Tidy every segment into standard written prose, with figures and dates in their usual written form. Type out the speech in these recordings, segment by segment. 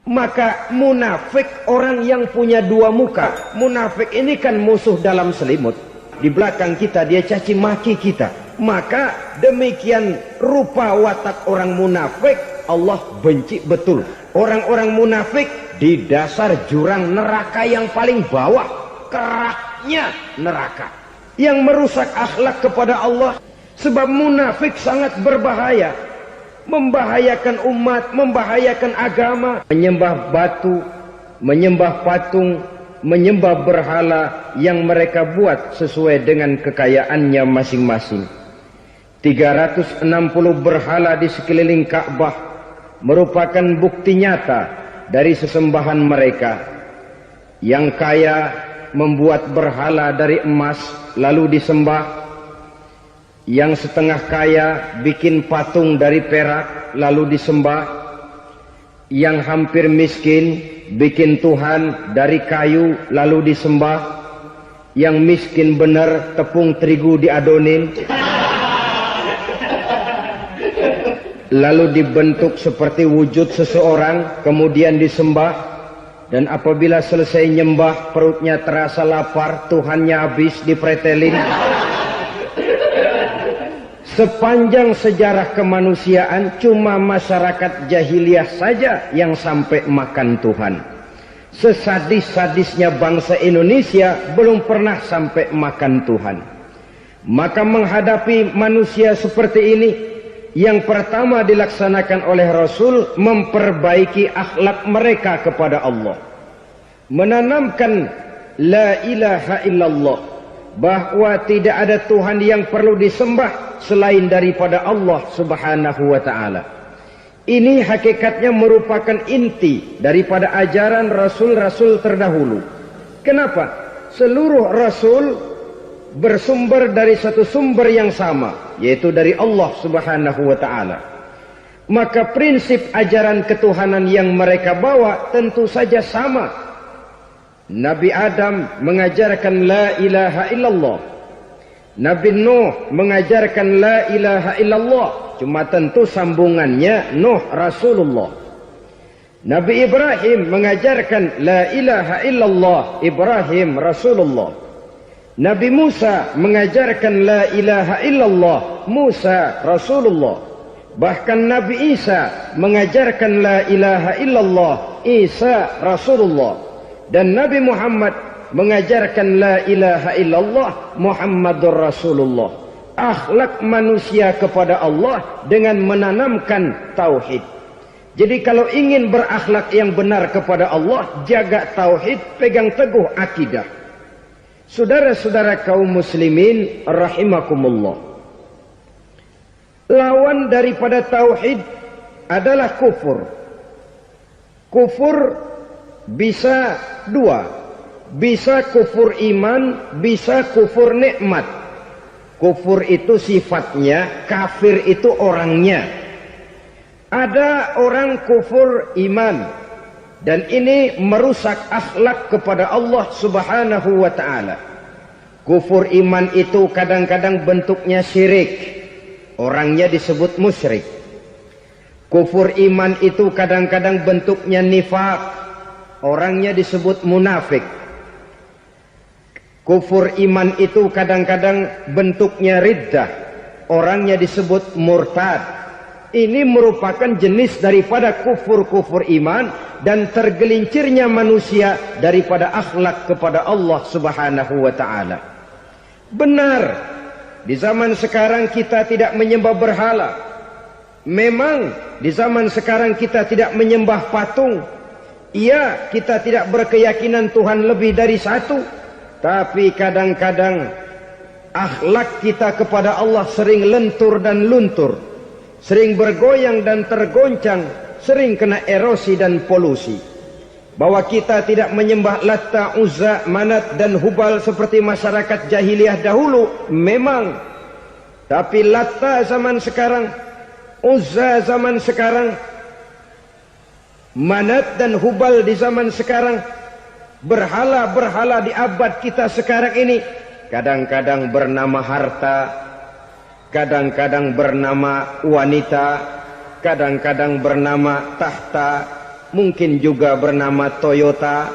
Maka munafik orang yang punya dua muka. Munafik ini kan musuh dalam selimut. Di belakang kita dia caci maki kita. Maka demikian rupa watak orang munafik, Allah benci betul. Orang-orang munafik di dasar jurang neraka yang paling bawah, keraknya neraka, yang merusak akhlak kepada Allah. Sebab munafik sangat berbahaya, membahayakan umat, membahayakan agama. Menyembah batu, menyembah patung, menyembah berhala yang mereka buat sesuai dengan kekayaannya masing-masing. 360 berhala di sekeliling Ka'bah merupakan bukti nyata dari sesembahan mereka. Yang kaya membuat berhala dari emas lalu disembah. Yang setengah kaya bikin patung dari perak lalu disembah. Yang hampir miskin bikin Tuhan dari kayu lalu disembah. Yang miskin benar tepung terigu diadonin lalu dibentuk seperti wujud seseorang kemudian disembah. Dan apabila selesai nyembah perutnya terasa lapar, Tuhannya habis dipretelin. Sepanjang sejarah kemanusiaan cuma masyarakat jahiliyah saja yang sampai makan Tuhan. Sesadis-sadisnya bangsa Indonesia belum pernah sampai makan Tuhan. Maka menghadapi manusia seperti ini, yang pertama dilaksanakan oleh Rasul memperbaiki akhlak mereka kepada Allah. Menanamkan la ilaha illallah, bahwa tidak ada Tuhan yang perlu disembah selain daripada Allah Subhanahu wa ta'ala. Ini hakikatnya merupakan inti daripada ajaran rasul-rasul terdahulu. Kenapa? Seluruh rasul bersumber dari satu sumber yang sama, yaitu dari Allah Subhanahu wa ta'ala. Maka prinsip ajaran ketuhanan yang mereka bawa tentu saja sama. Nabi Adam mengajarkan la ilaha illallah. Nabi Nuh mengajarkan la ilaha illallah. Cuma tentu sambungannya Nuh Rasulullah. Nabi Ibrahim mengajarkan la ilaha illallah, Ibrahim Rasulullah. Nabi Musa mengajarkan la ilaha illallah, Musa Rasulullah. Bahkan Nabi Isa mengajarkan la ilaha illallah, Isa Rasulullah. Dan Nabi Muhammad mengajarkan la ilaha illallah, Muhammadur Rasulullah. Akhlak manusia kepada Allah dengan menanamkan tauhid. Jadi kalau ingin berakhlak yang benar kepada Allah, jaga tauhid, pegang teguh akidah. Saudara-saudara kaum muslimin rahimakumullah, lawan daripada tauhid adalah kufur. Kufur bisa dua, bisa kufur iman, bisa kufur nikmat. Kufur itu sifatnya, kafir itu orangnya. Ada orang kufur iman, dan ini merusak akhlak kepada Allah Subhanahu wa ta'ala. Kufur iman itu kadang-kadang bentuknya syirik, orangnya disebut musyrik. Kufur iman itu kadang-kadang bentuknya nifaq, orangnya disebut munafik. Kufur iman itu kadang-kadang bentuknya riddah, orangnya disebut murtad. Ini merupakan jenis daripada kufur-kufur iman dan tergelincirnya manusia daripada akhlak kepada Allah Subhanahu wa ta'ala. Benar, di zaman sekarang kita tidak menyembah berhala. Memang di zaman sekarang kita tidak menyembah patung. Iya, kita tidak berkeyakinan Tuhan lebih dari satu. Tapi kadang-kadang akhlak kita kepada Allah sering lentur dan luntur, sering bergoyang dan tergoncang, sering kena erosi dan polusi. Bahwa kita tidak menyembah Latta, Uzza, Manat dan Hubal seperti masyarakat jahiliyah dahulu, memang. Tapi Latta zaman sekarang, Uzza zaman sekarang, Manat dan Hubal di zaman sekarang, berhala-berhala di abad kita sekarang ini, kadang-kadang bernama harta, kadang-kadang bernama wanita, kadang-kadang bernama tahta, mungkin juga bernama Toyota.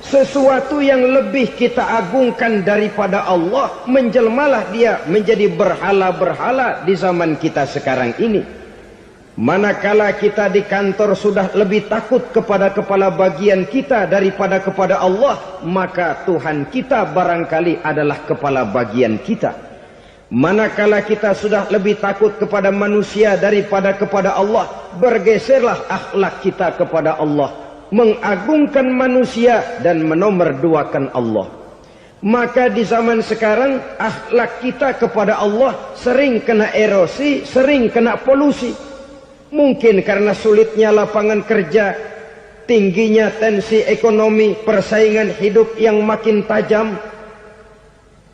Sesuatu yang lebih kita agungkan daripada Allah, menjelmalah dia menjadi berhala-berhala di zaman kita sekarang ini. Manakala kita di kantor sudah lebih takut kepada kepala bagian kita daripada kepada Allah, maka Tuhan kita barangkali adalah kepala bagian kita. Manakala kita sudah lebih takut kepada manusia daripada kepada Allah, bergeserlah akhlak kita kepada Allah, mengagungkan manusia dan menomorduakan Allah. Maka di zaman sekarang akhlak kita kepada Allah sering kena erosi, sering kena polusi. Mungkin karena sulitnya lapangan kerja, tingginya tensi ekonomi, persaingan hidup yang makin tajam,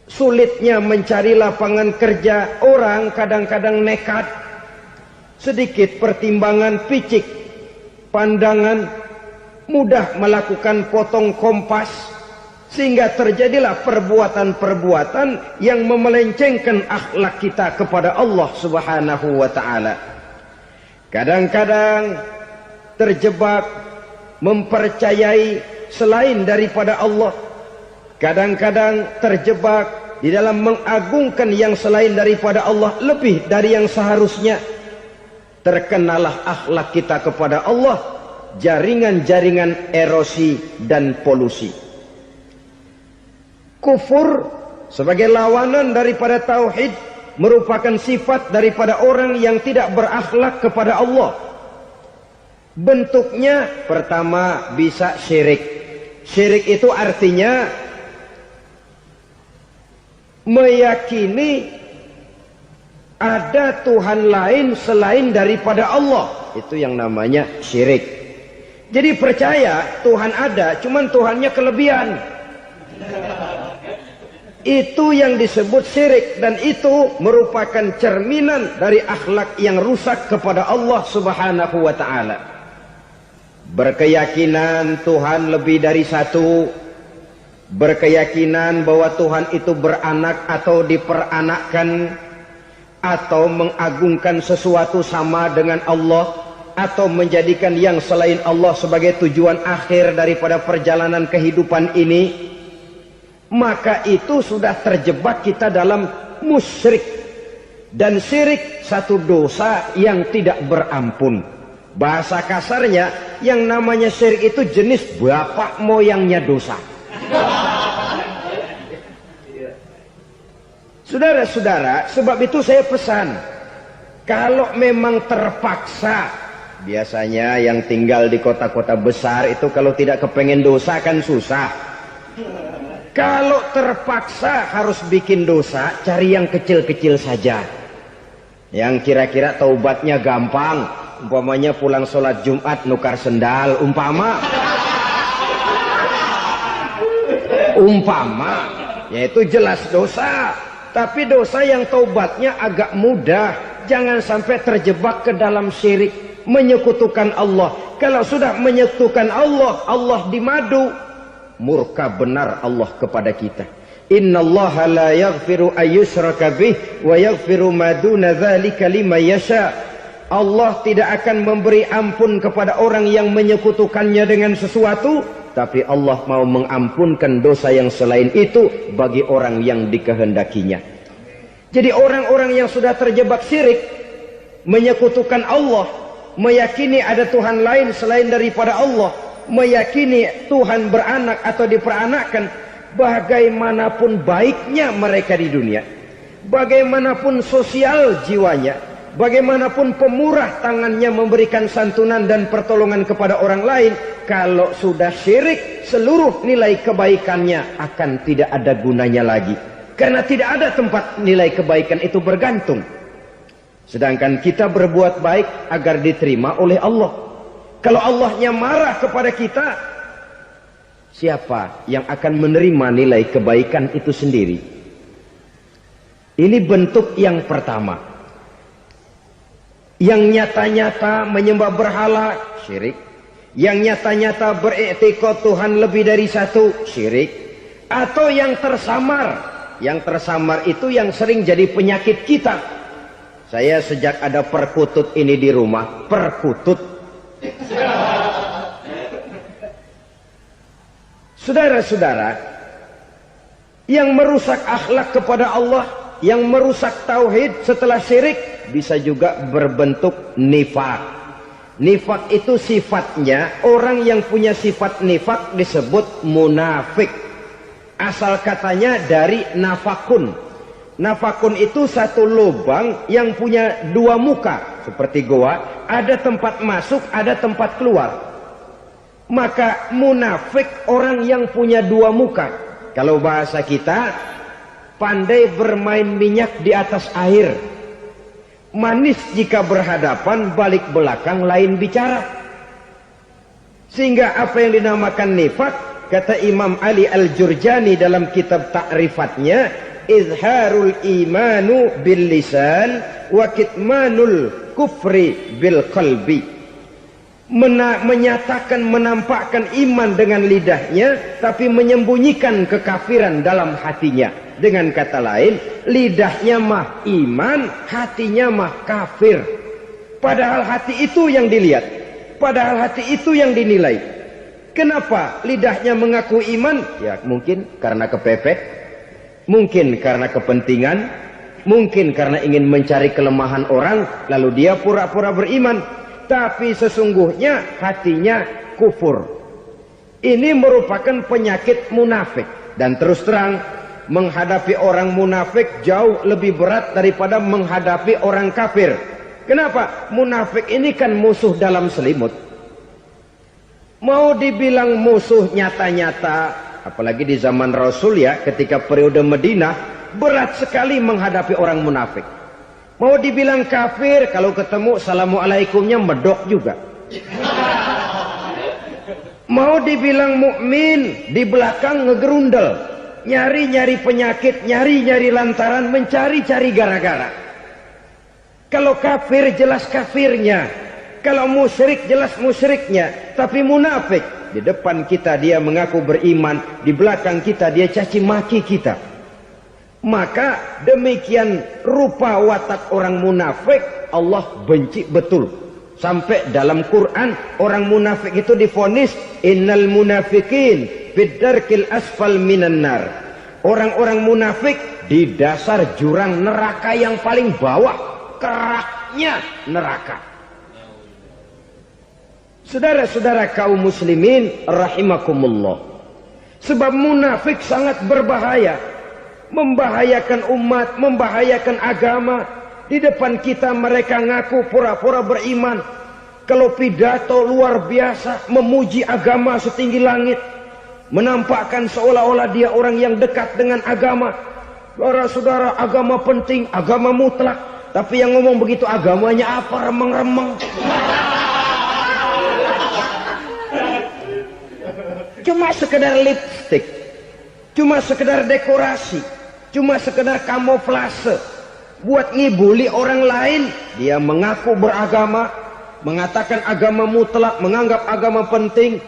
sulitnya mencari lapangan kerja, orang kadang-kadang nekat, sedikit pertimbangan, picik pandangan, mudah melakukan potong kompas, sehingga terjadilah perbuatan-perbuatan yang memelencengkan akhlak kita kepada Allah Subhanahu wa ta'ala. Kadang-kadang terjebak mempercayai selain daripada Allah. Kadang-kadang terjebak di dalam mengagungkan yang selain daripada Allah lebih dari yang seharusnya. Terkenalah akhlak kita kepada Allah jaringan-jaringan erosi dan polusi. Kufur sebagai lawanan daripada tauhid merupakan sifat daripada orang yang tidak berakhlak kepada Allah. Bentuknya pertama bisa syirik. Syirik itu artinya meyakini ada Tuhan lain selain daripada Allah. Itu yang namanya syirik. Jadi percaya Tuhan ada, cuman Tuhannya kelebihan. Itu yang disebut syirik, dan itu merupakan cerminan dari akhlak yang rusak kepada Allah Subhanahu wa ta'ala. Berkeyakinan Tuhan lebih dari satu, berkeyakinan bahwa Tuhan itu beranak atau diperanakkan, atau mengagungkan sesuatu sama dengan Allah, atau menjadikan yang selain Allah sebagai tujuan akhir daripada perjalanan kehidupan ini, maka itu sudah terjebak kita dalam musyrik. Dan syirik satu dosa yang tidak berampun. Bahasa kasarnya, yang namanya syirik itu jenis bapak moyangnya dosa. Saudara-saudara, sebab itu saya pesan, kalau memang terpaksa, biasanya yang tinggal di kota-kota besar itu kalau tidak kepengen dosa kan susah. Kalau terpaksa harus bikin dosa, cari yang kecil-kecil saja, yang kira-kira taubatnya gampang. Umpamanya pulang sholat Jumat nukar sendal, umpama, yaitu jelas dosa. Tapi dosa yang taubatnya agak mudah. Jangan sampai terjebak ke dalam syirik, menyekutukan Allah. Kalau sudah menyekutukan Allah, Allah dimadu, murka benar Allah kepada kita. Innallaha la yaghfiru ayyushraka bih wa yaghfiru ma duna dzalika liman yasha. Allah tidak akan memberi ampun kepada orang yang menyekutukannya dengan sesuatu, tapi Allah mau mengampunkan dosa yang selain itu bagi orang yang dikehendakinya. Jadi orang-orang yang sudah terjebak syirik, menyekutukan Allah, meyakini ada Tuhan lain selain daripada Allah, meyakini Tuhan beranak atau diperanakkan, bagaimanapun baiknya mereka di dunia, bagaimanapun sosial jiwanya, bagaimanapun pemurah tangannya memberikan santunan dan pertolongan kepada orang lain, kalau sudah syirik, seluruh nilai kebaikannya akan tidak ada gunanya lagi. Karena tidak ada tempat nilai kebaikan itu bergantung. Sedangkan kita berbuat baik agar diterima oleh Allah. Kalau Allahnya marah kepada kita, siapa yang akan menerima nilai kebaikan itu sendiri? Ini bentuk yang pertama. Yang nyata-nyata menyembah berhala, syirik. Yang nyata-nyata beriktikad Tuhan lebih dari satu, syirik. Atau yang tersamar. Yang tersamar itu yang sering jadi penyakit kita. Saya sejak ada perkutut ini di rumah, perkutut. Saudara-saudara, yang merusak akhlak kepada Allah, yang merusak tauhid setelah syirik, bisa juga berbentuk nifak. Nifak itu sifatnya, orang yang punya sifat nifak disebut munafik. Asal katanya dari nafakun. Nafakun itu satu lubang yang punya dua muka, seperti goa, ada tempat masuk, ada tempat keluar. Maka munafik orang yang punya dua muka. Kalau bahasa kita, pandai bermain minyak di atas air. Manis jika berhadapan, balik belakang lain bicara. Sehingga apa yang dinamakan nifak, kata Imam Ali Al-Jurjani dalam kitab ta'rifatnya, izharul imanu bil lisan wa kitmanul kufri bil qalbi. Menyatakan, menampakkan iman dengan lidahnya, tapi menyembunyikan kekafiran dalam hatinya. Dengan kata lain, lidahnya mah iman, hatinya mah kafir. Padahal hati itu yang dilihat, padahal hati itu yang dinilai. Kenapa lidahnya mengaku iman? Ya mungkin karena kepepet, mungkin karena kepentingan, mungkin karena ingin mencari kelemahan orang, lalu dia pura-pura beriman. Tapi sesungguhnya hatinya kufur. Ini merupakan penyakit munafik. Dan terus terang, menghadapi orang munafik jauh lebih berat daripada menghadapi orang kafir. Kenapa? Munafik ini kan musuh dalam selimut. Mau dibilang musuh nyata-nyata, apalagi di zaman Rasul ya, ketika periode Madinah, berat sekali menghadapi orang munafik. Mau dibilang kafir, kalau ketemu assalamualaikumnya medok juga. Mau dibilang mukmin, di belakang ngegerundel, nyari-nyari penyakit, nyari-nyari lantaran, mencari-cari gara-gara. Kalau kafir jelas kafirnya, kalau musyrik jelas musyriknya. Tapi munafik, di depan kita dia mengaku beriman, di belakang kita dia caci maki kita. Maka demikian rupa watak orang munafik, Allah benci betul. Sampai dalam Quran orang munafik itu divonis innal munafikin fid darkil asfal minan nar. Orang-orang munafik di dasar jurang neraka yang paling bawah, keraknya neraka. Saudara-saudara kaum muslimin rahimakumullah. Sebab munafik sangat berbahaya. Membahayakan umat, membahayakan agama. Di depan kita mereka ngaku pura-pura beriman. Kalau pidato luar biasa, memuji agama setinggi langit, menampakkan seolah-olah dia orang yang dekat dengan agama. Saudara-saudara, agama penting, agama mutlak. Tapi yang ngomong begitu agamanya apa? Remeng-remeng. Cuma sekedar lipstick, cuma sekedar dekorasi, cuma sekedar kamuflase buat ngibuli orang lain. Dia mengaku beragama, mengatakan agama mutlak, menganggap agama penting,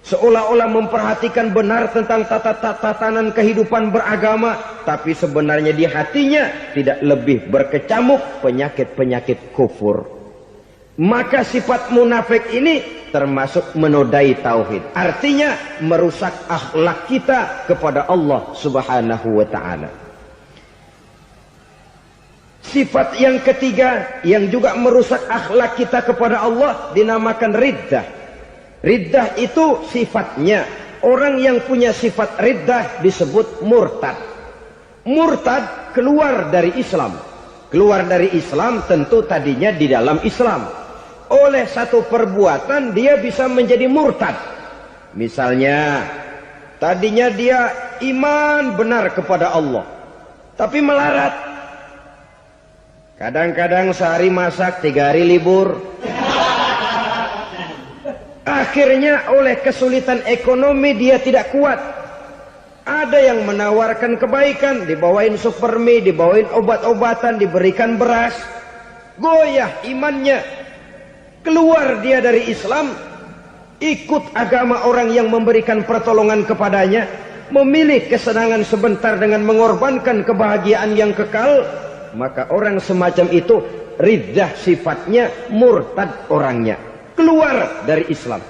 seolah-olah memperhatikan benar tentang tatanan kehidupan beragama, tapi sebenarnya di hatinya tidak lebih berkecamuk penyakit-penyakit kufur. Maka sifat munafik ini termasuk menodai tauhid. Artinya merusak akhlak kita kepada Allah Subhanahu wa ta'ala. Sifat yang ketiga yang juga merusak akhlak kita kepada Allah dinamakan riddah. Riddah itu sifatnya, orang yang punya sifat riddah disebut murtad. Murtad keluar dari Islam. Keluar dari Islam tentu tadinya di dalam Islam. Oleh satu perbuatan dia bisa menjadi murtad. Misalnya tadinya dia iman benar kepada Allah, tapi melarat. Kadang-kadang sehari masak, 3 hari libur. Akhirnya oleh kesulitan ekonomi dia tidak kuat. Ada yang menawarkan kebaikan, dibawain supermi, dibawain obat-obatan, diberikan beras. Goyah imannya. Keluar dia dari Islam, ikut agama orang yang memberikan pertolongan kepadanya, memilih kesenangan sebentar dengan mengorbankan kebahagiaan yang kekal. maka orang semacam itu riddah sifatnya, murtad orangnya, keluar dari Islam.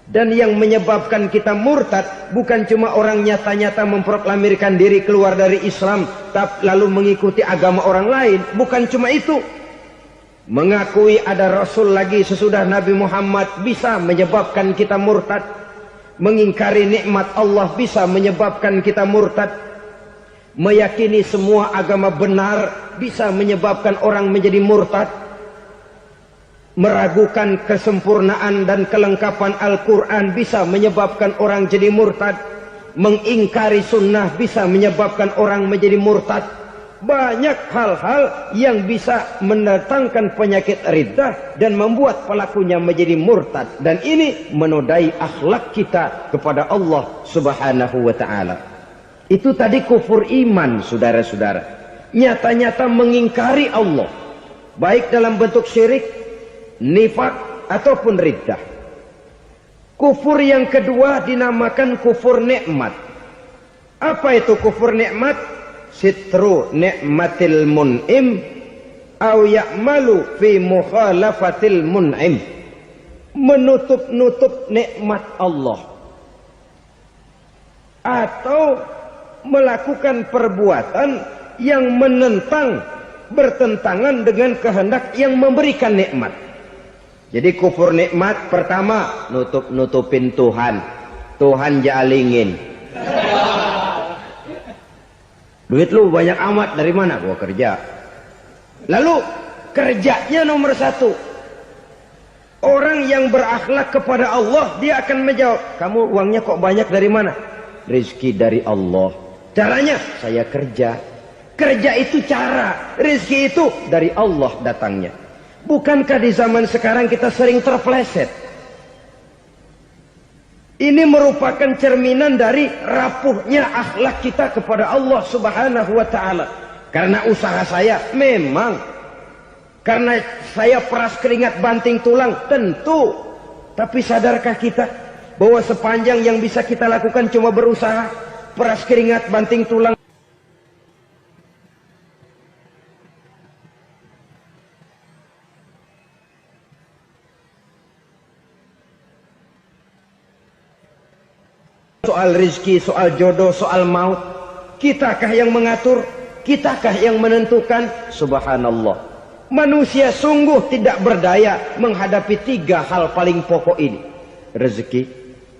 Dan yang menyebabkan kita murtad bukan cuma orang nyata-nyata memproklamirkan diri keluar dari Islam lalu mengikuti agama orang lain, bukan cuma itu. Mengakui ada Rasul lagi sesudah Nabi Muhammad bisa menyebabkan kita murtad. Mengingkari nikmat Allah bisa menyebabkan kita murtad. Meyakini semua agama benar bisa menyebabkan orang menjadi murtad. Meragukan kesempurnaan dan kelengkapan Al-Quran bisa menyebabkan orang jadi murtad. Mengingkari sunnah bisa menyebabkan orang menjadi murtad. Banyak hal-hal yang bisa mendatangkan penyakit riddah dan membuat pelakunya menjadi murtad. Dan ini menodai akhlak kita kepada Allah Subhanahu wa ta'ala. Itu tadi kufur iman, saudara-saudara. Nyata-nyata mengingkari Allah, baik dalam bentuk syirik, nifak, ataupun riddah. Kufur yang kedua dinamakan kufur nikmat. Apa itu kufur nikmat? Sitru nikmatil mun'im au ya'malu fi mukhalafatil mun'im. Menutup-nutup nikmat Allah, atau melakukan perbuatan yang menentang, bertentangan dengan kehendak yang memberikan nikmat. Jadi kufur nikmat pertama, nutup-nutupin Tuhan. Tuhan jalingin. Duit lu banyak amat, dari mana? Gua kerja. Lalu kerjanya nomor satu. Orang yang berakhlak kepada Allah, dia akan menjawab, kamu uangnya kok banyak, dari mana? Rizki dari Allah. Caranya, saya kerja. Kerja itu cara, rizki itu dari Allah datangnya. Bukankah di zaman sekarang kita sering terpleset? Ini merupakan cerminan dari rapuhnya akhlak kita kepada Allah Subhanahu wa ta'ala. Karena usaha saya memang, karena saya peras keringat banting tulang, tentu. Tapi sadarkah kita bahwa sepanjang yang bisa kita lakukan cuma berusaha, peras keringat banting tulang? Soal rizki, soal jodoh, soal maut, kitakah yang mengatur? Kitakah yang menentukan? Subhanallah. Manusia sungguh tidak berdaya menghadapi tiga hal paling pokok ini. Rezeki,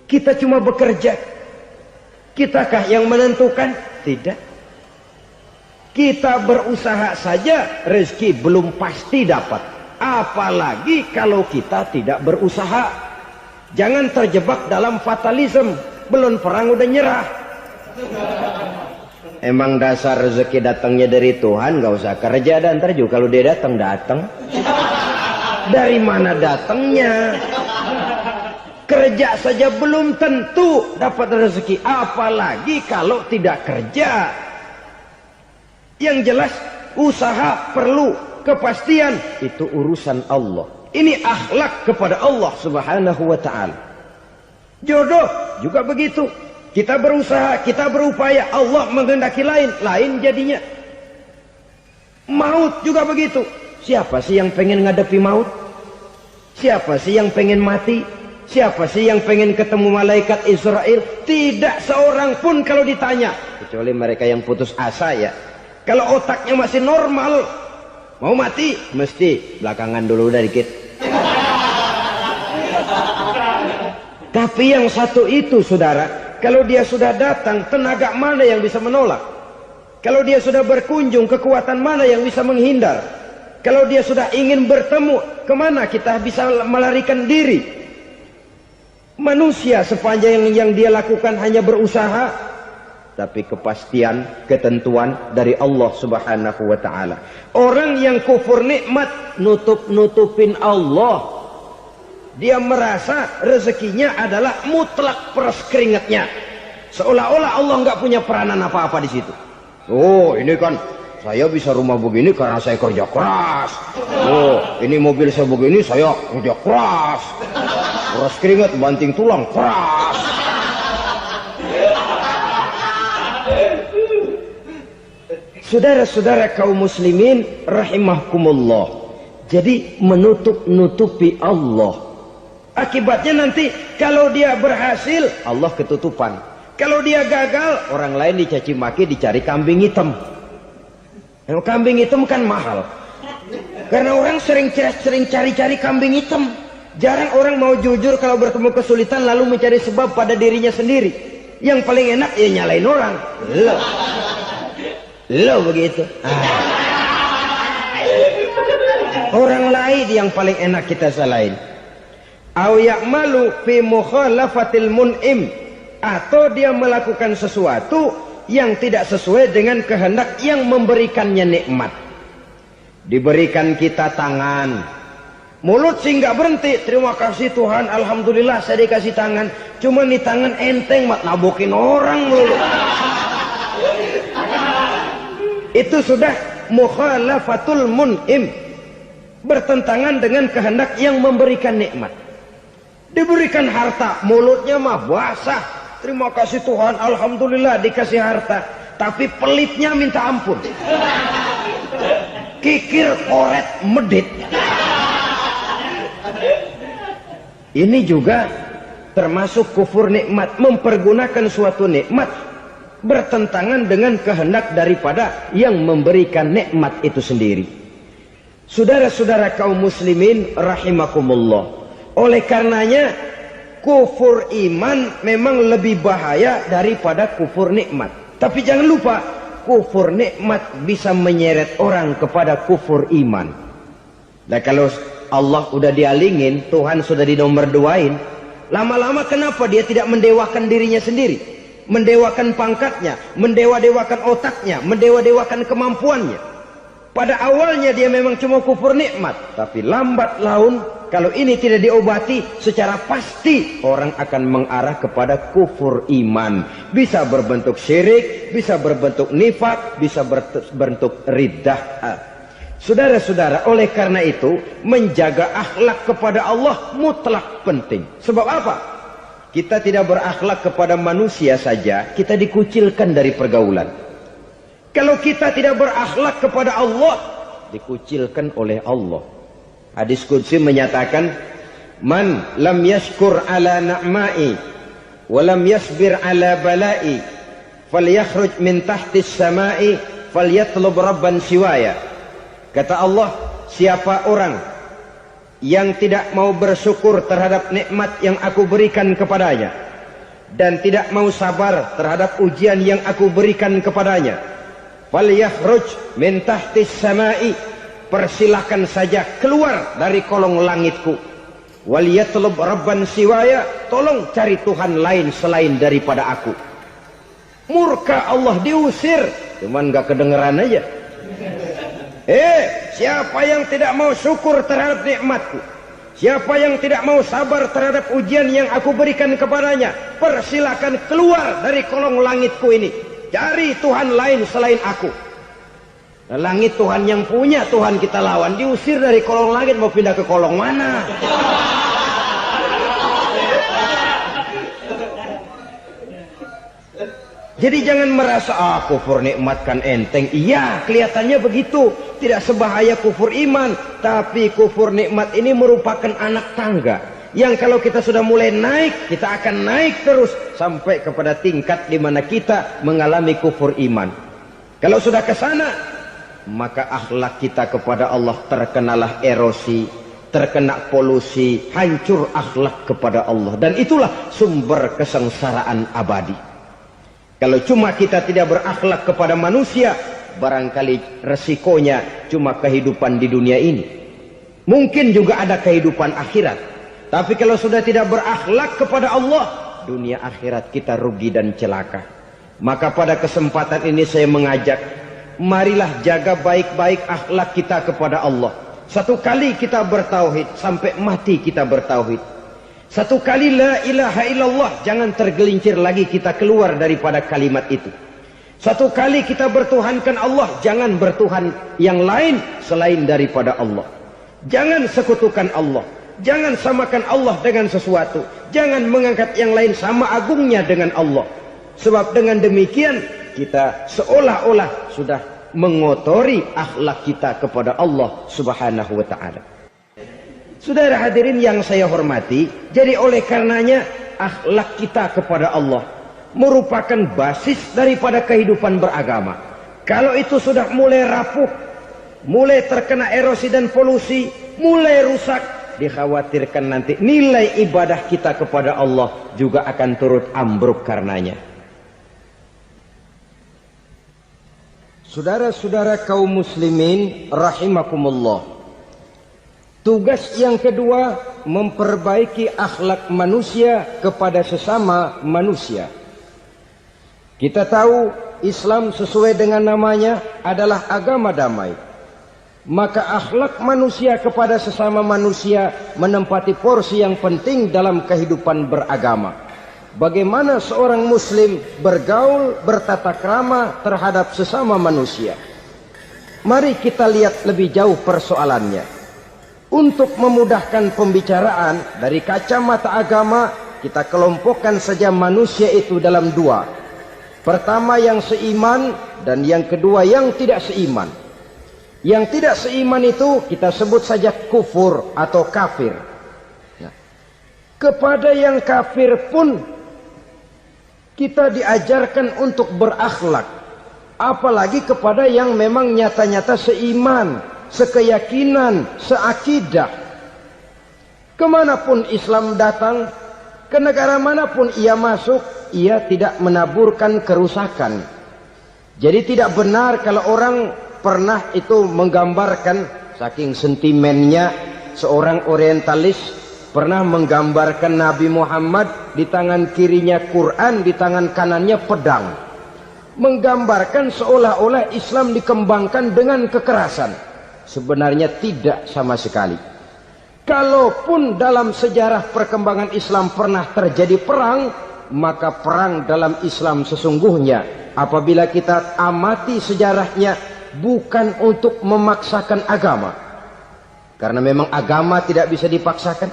kita cuma bekerja. Kitakah yang menentukan? Tidak. Kita berusaha saja, rezeki belum pasti dapat. Apalagi kalau kita tidak berusaha. Jangan terjebak dalam fatalisme. Belum perang udah nyerah. Emang dasar rezeki datangnya dari Tuhan, gak usah kerja, dan ntar juga kalau dia datang. Dari mana datangnya? Kerja saja belum tentu dapat rezeki, apalagi kalau tidak kerja. Yang jelas usaha perlu kepastian, itu urusan Allah. Ini akhlak kepada Allah Subhanahu wa ta'ala. Jodoh juga begitu. Kita berusaha, kita berupaya, Allah menghendaki lain jadinya. Maut juga begitu. Siapa sih yang pengen ngadepi maut? Siapa sih yang pengen mati? Siapa sih yang pengen ketemu malaikat Israel? Tidak seorang pun kalau ditanya, kecuali mereka yang putus asa ya. Kalau otaknya masih normal, mau mati mesti belakangan dulu udah dikit. Tapi yang satu itu, saudara, kalau dia sudah datang, tenaga mana yang bisa menolak? Kalau dia sudah berkunjung, kekuatan mana yang bisa menghindar? Kalau dia sudah ingin bertemu, kemana kita bisa melarikan diri? Manusia sepanjang yang dia lakukan hanya berusaha, tapi kepastian, ketentuan dari Allah Subhanahu wa ta'ala. Orang yang kufur nikmat, nutup-nutupin Allah. Dia merasa rezekinya adalah mutlak peras keringatnya. Seolah-olah Allah nggak punya peranan apa-apa di situ. Oh, ini kan saya bisa rumah begini karena saya kerja keras. Oh, ini mobil saya begini, saya kerja keras. Peras keringat, banting tulang, keras. Saudara-saudara kaum muslimin rahimahkumullah. Jadi menutup-nutupi Allah. Akibatnya nanti kalau dia berhasil, Allah ketutupan. Kalau dia gagal, orang lain dicaci maki, dicari kambing hitam. Yang kambing hitam kan mahal. Karena orang sering cari-cari kambing hitam. Jarang orang mau jujur kalau bertemu kesulitan lalu mencari sebab pada dirinya sendiri. Yang paling enak ya nyalain orang. Lo begitu. Orang lain yang paling enak kita salahin. Au ya'malu fi mukhalafatil mun'im, atau dia melakukan sesuatu yang tidak sesuai dengan kehendak yang memberikannya nikmat. Diberikan kita tangan, mulut sih nggak berhenti. Terima kasih Tuhan, alhamdulillah saya dikasih tangan. Cuma nih tangan enteng mat nabokin orang mulu. Itu sudah mukhalafatul mun'im, bertentangan dengan kehendak yang memberikan nikmat. Diberikan harta, mulutnya mah basah. Terima kasih Tuhan, alhamdulillah dikasih harta. Tapi pelitnya minta ampun. Kikir, koret, medit. Ini juga termasuk kufur nikmat. Mempergunakan suatu nikmat bertentangan dengan kehendak daripada yang memberikan nikmat itu sendiri. Saudara-saudara kaum muslimin rahimakumullah. Oleh karenanya kufur iman memang lebih bahaya daripada kufur nikmat. Tapi jangan lupa, kufur nikmat bisa menyeret orang kepada kufur iman. Nah kalau Allah udah dialingin, Tuhan sudah dinomor duain, lama-lama kenapa dia tidak mendewakan dirinya sendiri? Mendewakan pangkatnya, mendewa-dewakan otaknya, mendewa-dewakan kemampuannya. Pada awalnya dia memang cuma kufur nikmat, tapi lambat laun kalau ini tidak diobati secara pasti orang akan mengarah kepada kufur iman. Bisa berbentuk syirik, bisa berbentuk nifak, bisa berbentuk riddah. Saudara-saudara, oleh karena itu menjaga akhlak kepada Allah mutlak penting. Sebab apa? Kita tidak berakhlak kepada manusia saja, kita dikucilkan dari pergaulan. Kalau kita tidak berakhlak kepada Allah, dikucilkan oleh Allah. Hadis qudsi menyatakan, man lam yashkur ala na'ma'i wa lam yasbir ala bala'i falyakhruj min tahtis sama'i falyatlub rabban siwaya. Kata Allah, siapa orang yang tidak mau bersyukur terhadap nikmat yang aku berikan kepadanya dan tidak mau sabar terhadap ujian yang aku berikan kepadanya, falyakhruj min tahtis sama'i, persilahkan saja keluar dari kolong langitku. Waliyatlub rabban siwaya, tolong cari Tuhan lain selain daripada aku. Murka Allah, diusir, cuman gak kedengeran aja. Siapa yang tidak mau syukur terhadap nikmatku, siapa yang tidak mau sabar terhadap ujian yang aku berikan kepadanya, persilahkan keluar dari kolong langitku ini, cari Tuhan lain selain aku. Langit Tuhan yang punya, Tuhan kita lawan, diusir dari kolong langit, mau pindah ke kolong mana? Jadi jangan merasa kufur nikmat kan enteng. Iya, kelihatannya begitu, tidak sebahaya kufur iman. Tapi kufur nikmat ini merupakan anak tangga yang kalau kita sudah mulai naik, kita akan naik terus sampai kepada tingkat di mana kita mengalami kufur iman. Kalau sudah ke sana, maka akhlak kita kepada Allah terkenalah erosi, terkena polusi, hancur akhlak kepada Allah. Dan itulah sumber kesengsaraan abadi. Kalau cuma kita tidak berakhlak kepada manusia, barangkali resikonya cuma kehidupan di dunia ini. Mungkin juga ada kehidupan akhirat. Tapi kalau sudah tidak berakhlak kepada Allah, dunia akhirat kita rugi dan celaka. Maka pada kesempatan ini saya mengajak, marilah jaga baik-baik akhlak kita kepada Allah. Satu kali kita bertauhid, sampai mati kita bertauhid. Satu kali la ilaha illallah, jangan tergelincir lagi kita keluar daripada kalimat itu. Satu kali kita bertuhankan Allah, jangan bertuhan yang lain selain daripada Allah. Jangan sekutukan Allah, jangan samakan Allah dengan sesuatu, jangan mengangkat yang lain sama agungnya dengan Allah. Sebab dengan demikian kita seolah-olah sudah mengotori akhlak kita kepada Allah Subhanahu wa taala. Saudara hadirin yang saya hormati, jadi oleh karenanya akhlak kita kepada Allah merupakan basis daripada kehidupan beragama. Kalau itu sudah mulai rapuh, mulai terkena erosi dan polusi, mulai rusak, dikhawatirkan nanti nilai ibadah kita kepada Allah juga akan turut ambruk karenanya. Saudara-saudara kaum muslimin rahimakumullah, tugas yang kedua memperbaiki akhlak manusia kepada sesama manusia. Kita tahu Islam sesuai dengan namanya adalah agama damai. Maka akhlak manusia kepada sesama manusia menempati porsi yang penting dalam kehidupan beragama. Bagaimana seorang muslim bergaul, bertata krama terhadap sesama manusia. Mari kita lihat lebih jauh persoalannya. Untuk memudahkan pembicaraan dari kacamata agama, kita kelompokkan saja manusia itu dalam dua. Pertama yang seiman dan yang kedua yang tidak seiman. Yang tidak seiman itu kita sebut saja kufur atau kafir. Nah, kepada yang kafir pun kita diajarkan untuk berakhlak. Apalagi kepada yang memang nyata-nyata seiman, sekeyakinan, seakidah. Kemanapun Islam datang, ke negara manapun ia masuk, ia tidak menaburkan kerusakan. Jadi tidak benar kalau orang pernah itu menggambarkan, saking sentimennya seorang orientalis pernah menggambarkan Nabi Muhammad di tangan kirinya Quran, di tangan kanannya pedang. Menggambarkan seolah-olah Islam dikembangkan dengan kekerasan. Sebenarnya tidak sama sekali. Kalaupun dalam sejarah perkembangan Islam pernah terjadi perang, maka perang dalam Islam sesungguhnya apabila kita amati sejarahnya bukan untuk memaksakan agama, karena memang agama tidak bisa dipaksakan,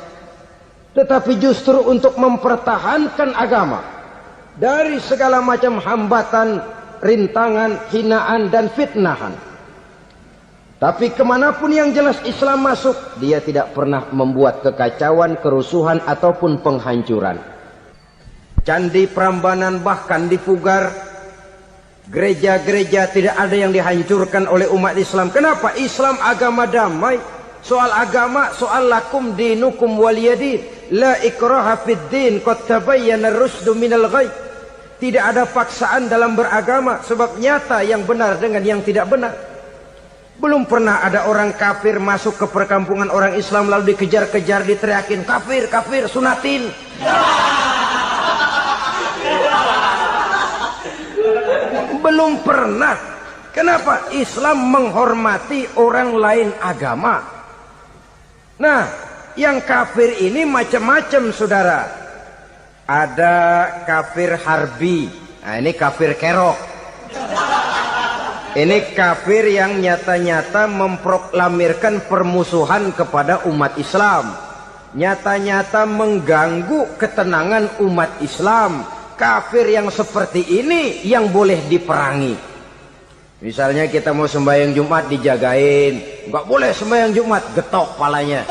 tetapi justru untuk mempertahankan agama dari segala macam hambatan, rintangan, hinaan dan fitnahan. Tapi kemanapun yang jelas Islam masuk, dia tidak pernah membuat kekacauan, kerusuhan ataupun penghancuran. Candi Prambanan bahkan dipugar, gereja-gereja tidak ada yang dihancurkan oleh umat Islam. Kenapa? Islam agama damai. Soal agama, soal lakum dinukum waliyadin, la ikraha fid din, qad tabayyana ar-rusdu minal ghayy. Tidak ada paksaan dalam beragama, sebab nyata yang benar dengan yang tidak benar. Belum pernah ada orang kafir masuk ke perkampungan orang Islam lalu dikejar-kejar, diteriakin kafir, kafir, sunatin. Belum pernah. Kenapa? Islam menghormati orang lain agama. Nah, yang kafir ini macam-macam, saudara. Ada kafir harbi. Nah, ini kafir kerok. Ini kafir yang nyata-nyata memproklamirkan permusuhan kepada umat Islam. Nyata-nyata mengganggu ketenangan umat Islam. Kafir yang seperti ini yang boleh diperangi. Misalnya kita mau sembahyang Jumat dijagain, nggak boleh sembahyang Jumat, getok palanya.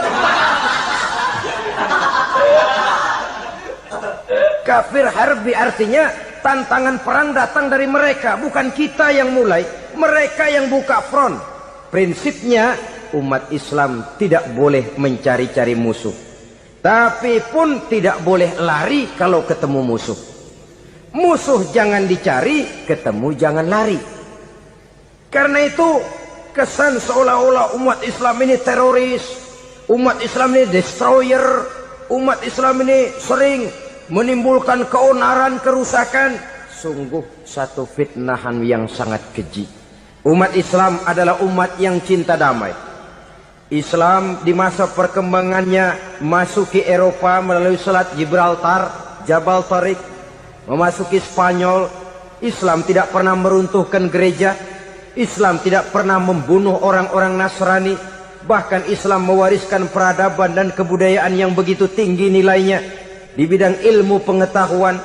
Kafir harbi artinya tantangan perang datang dari mereka, bukan kita yang mulai, mereka yang buka front. Prinsipnya umat Islam tidak boleh mencari-cari musuh, tapi pun tidak boleh lari kalau ketemu musuh. Musuh jangan dicari, ketemu jangan lari. Karena itu kesan seolah-olah umat Islam ini teroris, umat Islam ini destroyer, umat Islam ini sering menimbulkan keonaran, kerusakan. Sungguh satu fitnahan yang sangat keji. Umat Islam adalah umat yang cinta damai. Islam di masa perkembangannya masuki Eropa melalui Selat Gibraltar, Jabal Tariq, memasuki Spanyol. Islam tidak pernah meruntuhkan gereja. Islam tidak pernah membunuh orang-orang Nasrani. Bahkan Islam mewariskan peradaban dan kebudayaan yang begitu tinggi nilainya di bidang ilmu pengetahuan.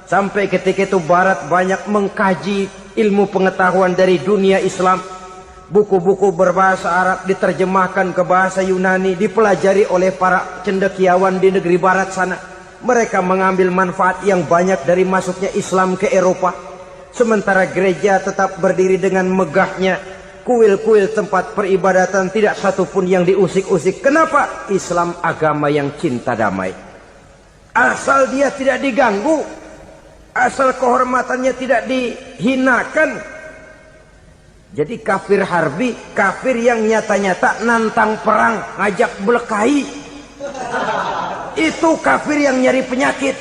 Sampai ketika itu Barat banyak mengkaji, ilmu pengetahuan dari dunia Islam. Buku-buku berbahasa Arab diterjemahkan ke bahasa Yunani, dipelajari oleh para cendekiawan di negeri barat sana. Mereka mengambil manfaat yang banyak dari masuknya Islam ke Eropa. Sementara gereja tetap berdiri dengan megahnya. Kuil-kuil tempat peribadatan tidak satupun yang diusik-usik. Kenapa? Islam agama yang cinta damai. Asal dia tidak diganggu, asal kehormatannya tidak dihinakan. Jadi kafir harbi, kafir yang nyata-nyata nantang perang, ngajak berkelahi. Itu kafir yang nyari penyakit.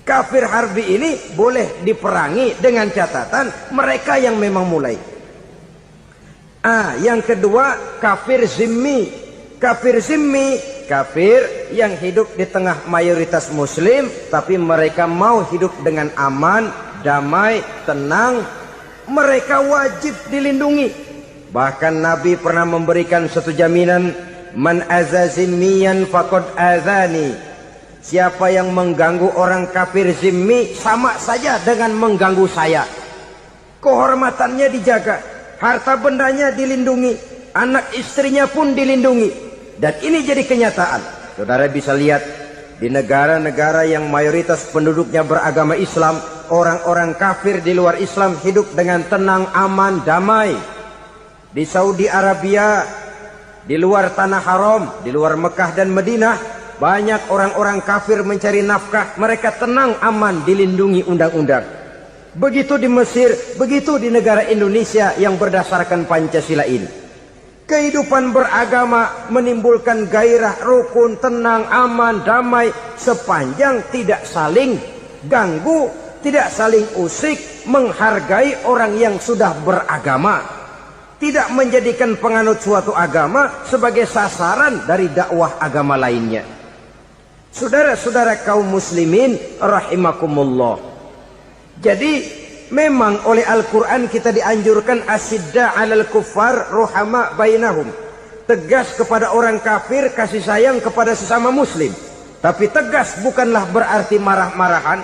Kafir harbi ini boleh diperangi dengan catatan mereka yang memang mulai. Yang kedua, kafir zimmi. Kafir zimmi, kafir yang hidup di tengah mayoritas muslim, tapi mereka mau hidup dengan aman, damai, tenang. Mereka wajib dilindungi. Bahkan Nabi pernah memberikan satu jaminan, man azazimmiyan faqad azani. Siapa yang mengganggu orang kafir zimmi sama saja dengan mengganggu saya. Kehormatannya dijaga, harta bendanya dilindungi, anak istrinya pun dilindungi. Dan ini jadi kenyataan. Saudara bisa lihat di negara-negara yang mayoritas penduduknya beragama Islam, orang-orang kafir di luar Islam hidup dengan tenang, aman, damai. Di Saudi Arabia, di luar tanah haram, di luar Mekah dan Madinah, banyak orang-orang kafir mencari nafkah. Mereka tenang, aman, dilindungi undang-undang. Begitu di Mesir, begitu di negara Indonesia yang berdasarkan Pancasila ini. Kehidupan beragama menimbulkan gairah, rukun, tenang, aman, damai, sepanjang tidak saling ganggu, tidak saling usik, menghargai orang yang sudah beragama, tidak menjadikan penganut suatu agama sebagai sasaran dari dakwah agama lainnya. Saudara-saudara kaum muslimin rahimakumullah. Jadi memang oleh Al-Quran kita dianjurkan asidda alal kuffar ruhama bainahum. Tegas kepada orang kafir, kasih sayang kepada sesama muslim. Tapi tegas bukanlah berarti marah-marahan,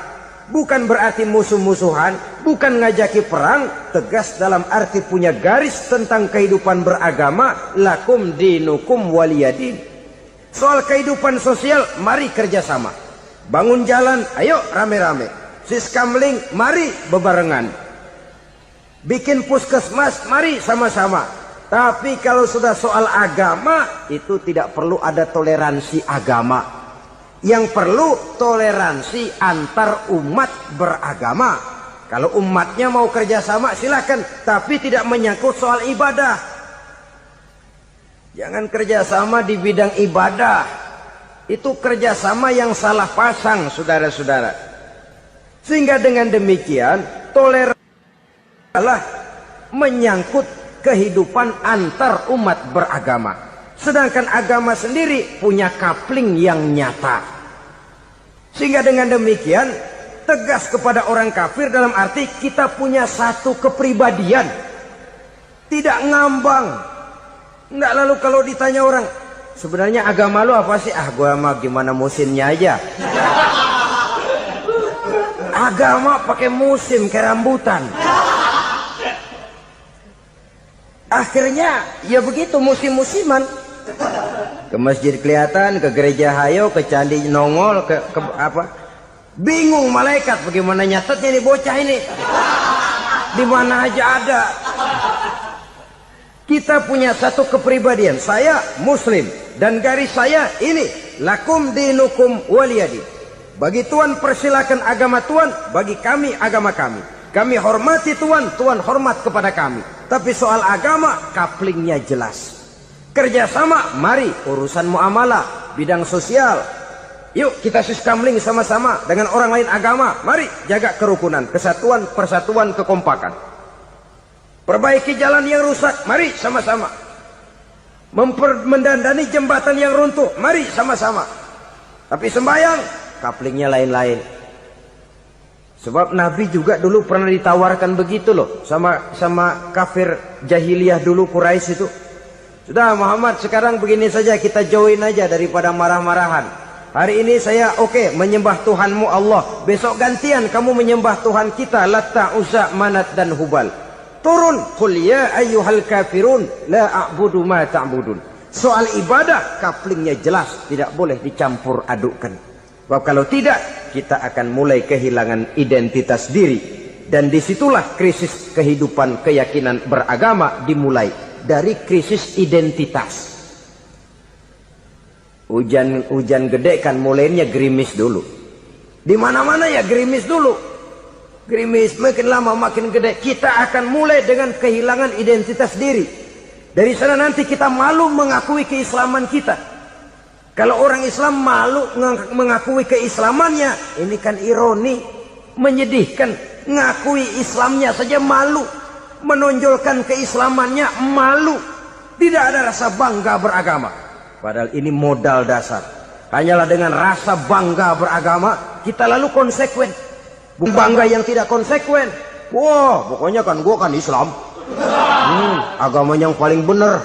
bukan berarti musuh-musuhan, bukan ngajaki perang. Tegas dalam arti punya garis tentang kehidupan beragama, lakum dinukum waliyadin. Soal kehidupan sosial, mari kerjasama. Bangun jalan, ayo rame-rame. Siskamling, mari bebarengan. Bikin puskesmas, mari sama-sama. Tapi kalau sudah soal agama, itu tidak perlu ada toleransi agama. Yang perlu toleransi antar umat beragama. Kalau umatnya mau kerjasama silakan, tapi tidak menyangkut soal ibadah. Jangan kerjasama di bidang ibadah. Itu kerjasama yang salah pasang, saudara-saudara. Sehingga dengan demikian toleransi adalah menyangkut kehidupan antar umat beragama. Sedangkan agama sendiri punya kapling yang nyata. Sehingga dengan demikian tegas kepada orang kafir dalam arti kita punya satu kepribadian. Tidak ngambang. Enggak lalu kalau ditanya orang, sebenarnya agama lu apa sih? Gua mah gimana musimnya aja. Agama pakai musim kayak rambutan. Akhirnya ya begitu musim-musiman. Ke masjid kelihatan, ke gereja hayo, ke candi nongol, ke apa? Bingung malaikat bagaimana nyatetnya nih bocah ini. Di mana aja ada. Kita punya satu kepribadian. Saya muslim dan garis saya ini, lakum dinukum waliyadin. Bagi Tuhan persilakan agama Tuhan, bagi kami agama kami. Kami hormati Tuhan, Tuhan hormat kepada kami. Tapi soal agama, kaplingnya jelas. Kerjasama, mari urusan muamalah, bidang sosial. Yuk kita siskamling sama-sama dengan orang lain agama. Mari jaga kerukunan, kesatuan, persatuan, kekompakan. Perbaiki jalan yang rusak, mari sama-sama. Mendandani jembatan yang runtuh, mari sama-sama. Tapi sembahyang, kaplingnya lain-lain. Sebab Nabi juga dulu pernah ditawarkan begitu loh sama kafir jahiliyah dulu Quraisy itu. Sudah Muhammad, sekarang begini saja, kita join aja daripada marah-marahan. Hari ini saya menyembah Tuhanmu Allah. Besok gantian kamu menyembah Tuhan kita Latta, Uzza, Manat dan Hubal. Turun, qul ya ayyuhal kafirun la a'budu ma ta'budun. Soal ibadah kaplingnya jelas, tidak boleh dicampur adukkan. Sebab kalau tidak, kita akan mulai kehilangan identitas diri. Dan disitulah krisis kehidupan keyakinan beragama dimulai. Dari krisis identitas. Hujan gede kan mulainya gerimis dulu. Di mana-mana ya gerimis dulu. Gerimis makin lama makin gede. Kita akan mulai dengan kehilangan identitas diri. Dari sana nanti kita malu mengakui keislaman kita. Kalau orang Islam malu mengakui keislamannya, ini kan ironi, menyedihkan. Ngakui Islamnya saja malu, menonjolkan keislamannya malu. Tidak ada rasa bangga beragama. Padahal ini modal dasar. Hanyalah dengan rasa bangga beragama kita lalu konsekuen. Bangga yang tidak konsekuen, wah pokoknya kan gua kan Islam, agama yang paling benar.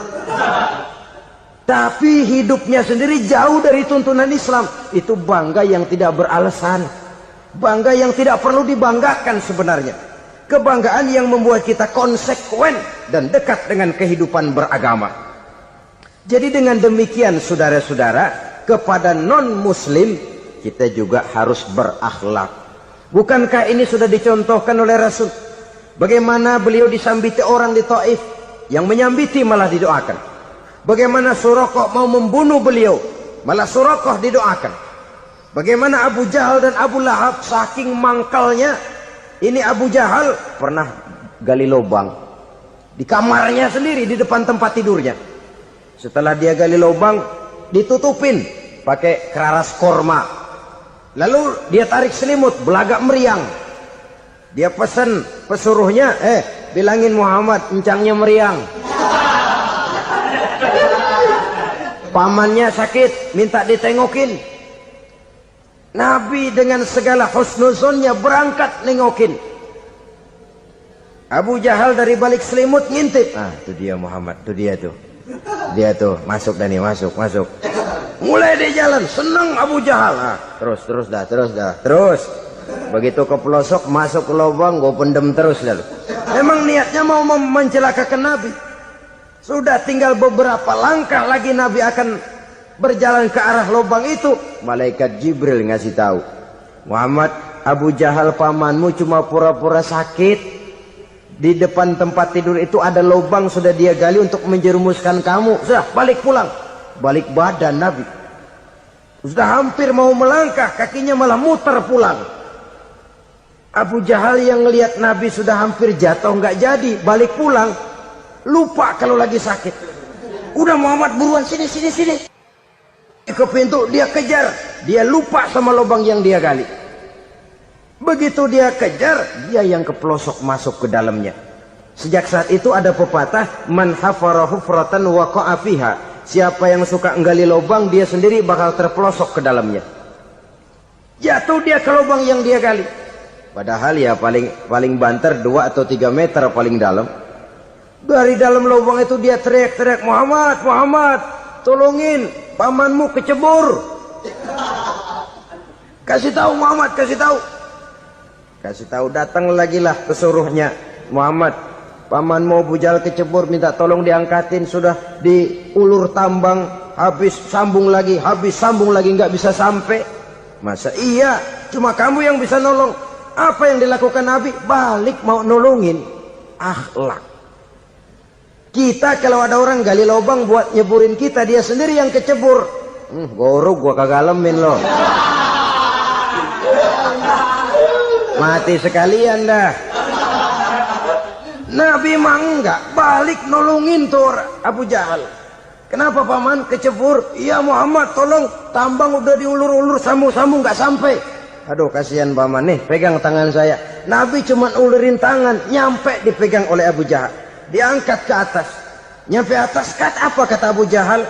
Tapi hidupnya sendiri jauh dari tuntunan Islam. Itu bangga yang tidak beralasan, bangga yang tidak perlu dibanggakan sebenarnya. Kebanggaan yang membuat kita konsekuen dan dekat dengan kehidupan beragama. Jadi dengan demikian saudara-saudara, kepada non-muslim kita juga harus berakhlak. Bukankah ini sudah dicontohkan oleh Rasul? Bagaimana beliau disambiti orang di Taif, yang menyambiti malah didoakan. Bagaimana Suraqah mau membunuh beliau, malah Suraqah didoakan. Bagaimana Abu Jahal dan Abu Lahab saking mangkalnya. Ini Abu Jahal pernah gali lubang di kamarnya sendiri, di depan tempat tidurnya. Setelah dia gali lubang, ditutupin pakai keraras korma. Lalu dia tarik selimut, belagak meriang. Dia pesan pesuruhnya, bilangin Muhammad, encangnya meriang. Pamannya sakit, minta ditengokin. Nabi dengan segala husnuzonnya berangkat nengokin. Abu Jahal dari balik selimut ngintip. Itu dia Muhammad, itu dia tuh. Dia tuh masuk Dani, masuk. Mulai dia jalan, senang Abu Jahal. Terus dah. Begitu ke pelosok, masuk ke lubang, gue pendem terus lalu. Memang niatnya mau mencelakakan Nabi. Sudah tinggal beberapa langkah lagi Nabi akan berjalan ke arah lubang itu. Malaikat Jibril ngasih tahu, Muhammad, Abu Jahal pamanmu cuma pura-pura sakit. Di depan tempat tidur itu ada lubang sudah dia gali untuk menjerumuskan kamu. Sudah balik pulang. Balik badan Nabi. Sudah hampir mau melangkah, kakinya malah muter pulang. Abu Jahal yang ngelihat Nabi sudah hampir jatuh nggak jadi, balik pulang. Lupa kalau lagi sakit. Udah Muhammad buruan sini. Ke pintu dia kejar. Dia lupa sama lubang yang dia gali. Begitu dia kejar, dia yang kepelosok masuk ke dalamnya. Sejak saat itu ada pepatah, man hafara hufratan waqa'a fiha. Siapa yang suka nggali lubang, dia sendiri bakal terpelosok ke dalamnya. Jatuh dia ke lubang yang dia gali. Padahal ya paling banter 2 atau 3 meter paling dalam. Dari dalam lubang itu dia teriak-teriak, Muhammad, tolongin, pamanmu kecebur. Kasih tahu Muhammad, kasih tahu. Datang lagi lah pesuruhnya. Muhammad, pamanmu Abu Jahal kecebur, minta tolong diangkatin. Sudah diulur tambang, habis sambung lagi, nggak bisa sampai. Masa iya, cuma kamu yang bisa nolong. Apa yang dilakukan Nabi? Balik mau nolongin. Akhlak. Kita kalau ada orang gali lubang buat nyeburin kita, dia sendiri yang kecebur. Gorok gua kagak lemin loh. Mati sekalian dah. Nabi mah enggak, balik nolongin tuh Abu Jahal. Kenapa paman kecebur? Iya Muhammad, tolong, tambang udah diulur-ulur, sambung-sambung nggak sampai. Aduh kasihan paman, nih pegang tangan saya. Nabi cuma ulurin tangan, nyampe dipegang oleh Abu Jahal. Diangkat ke atas. Nyampe atas, apa kata Abu Jahal?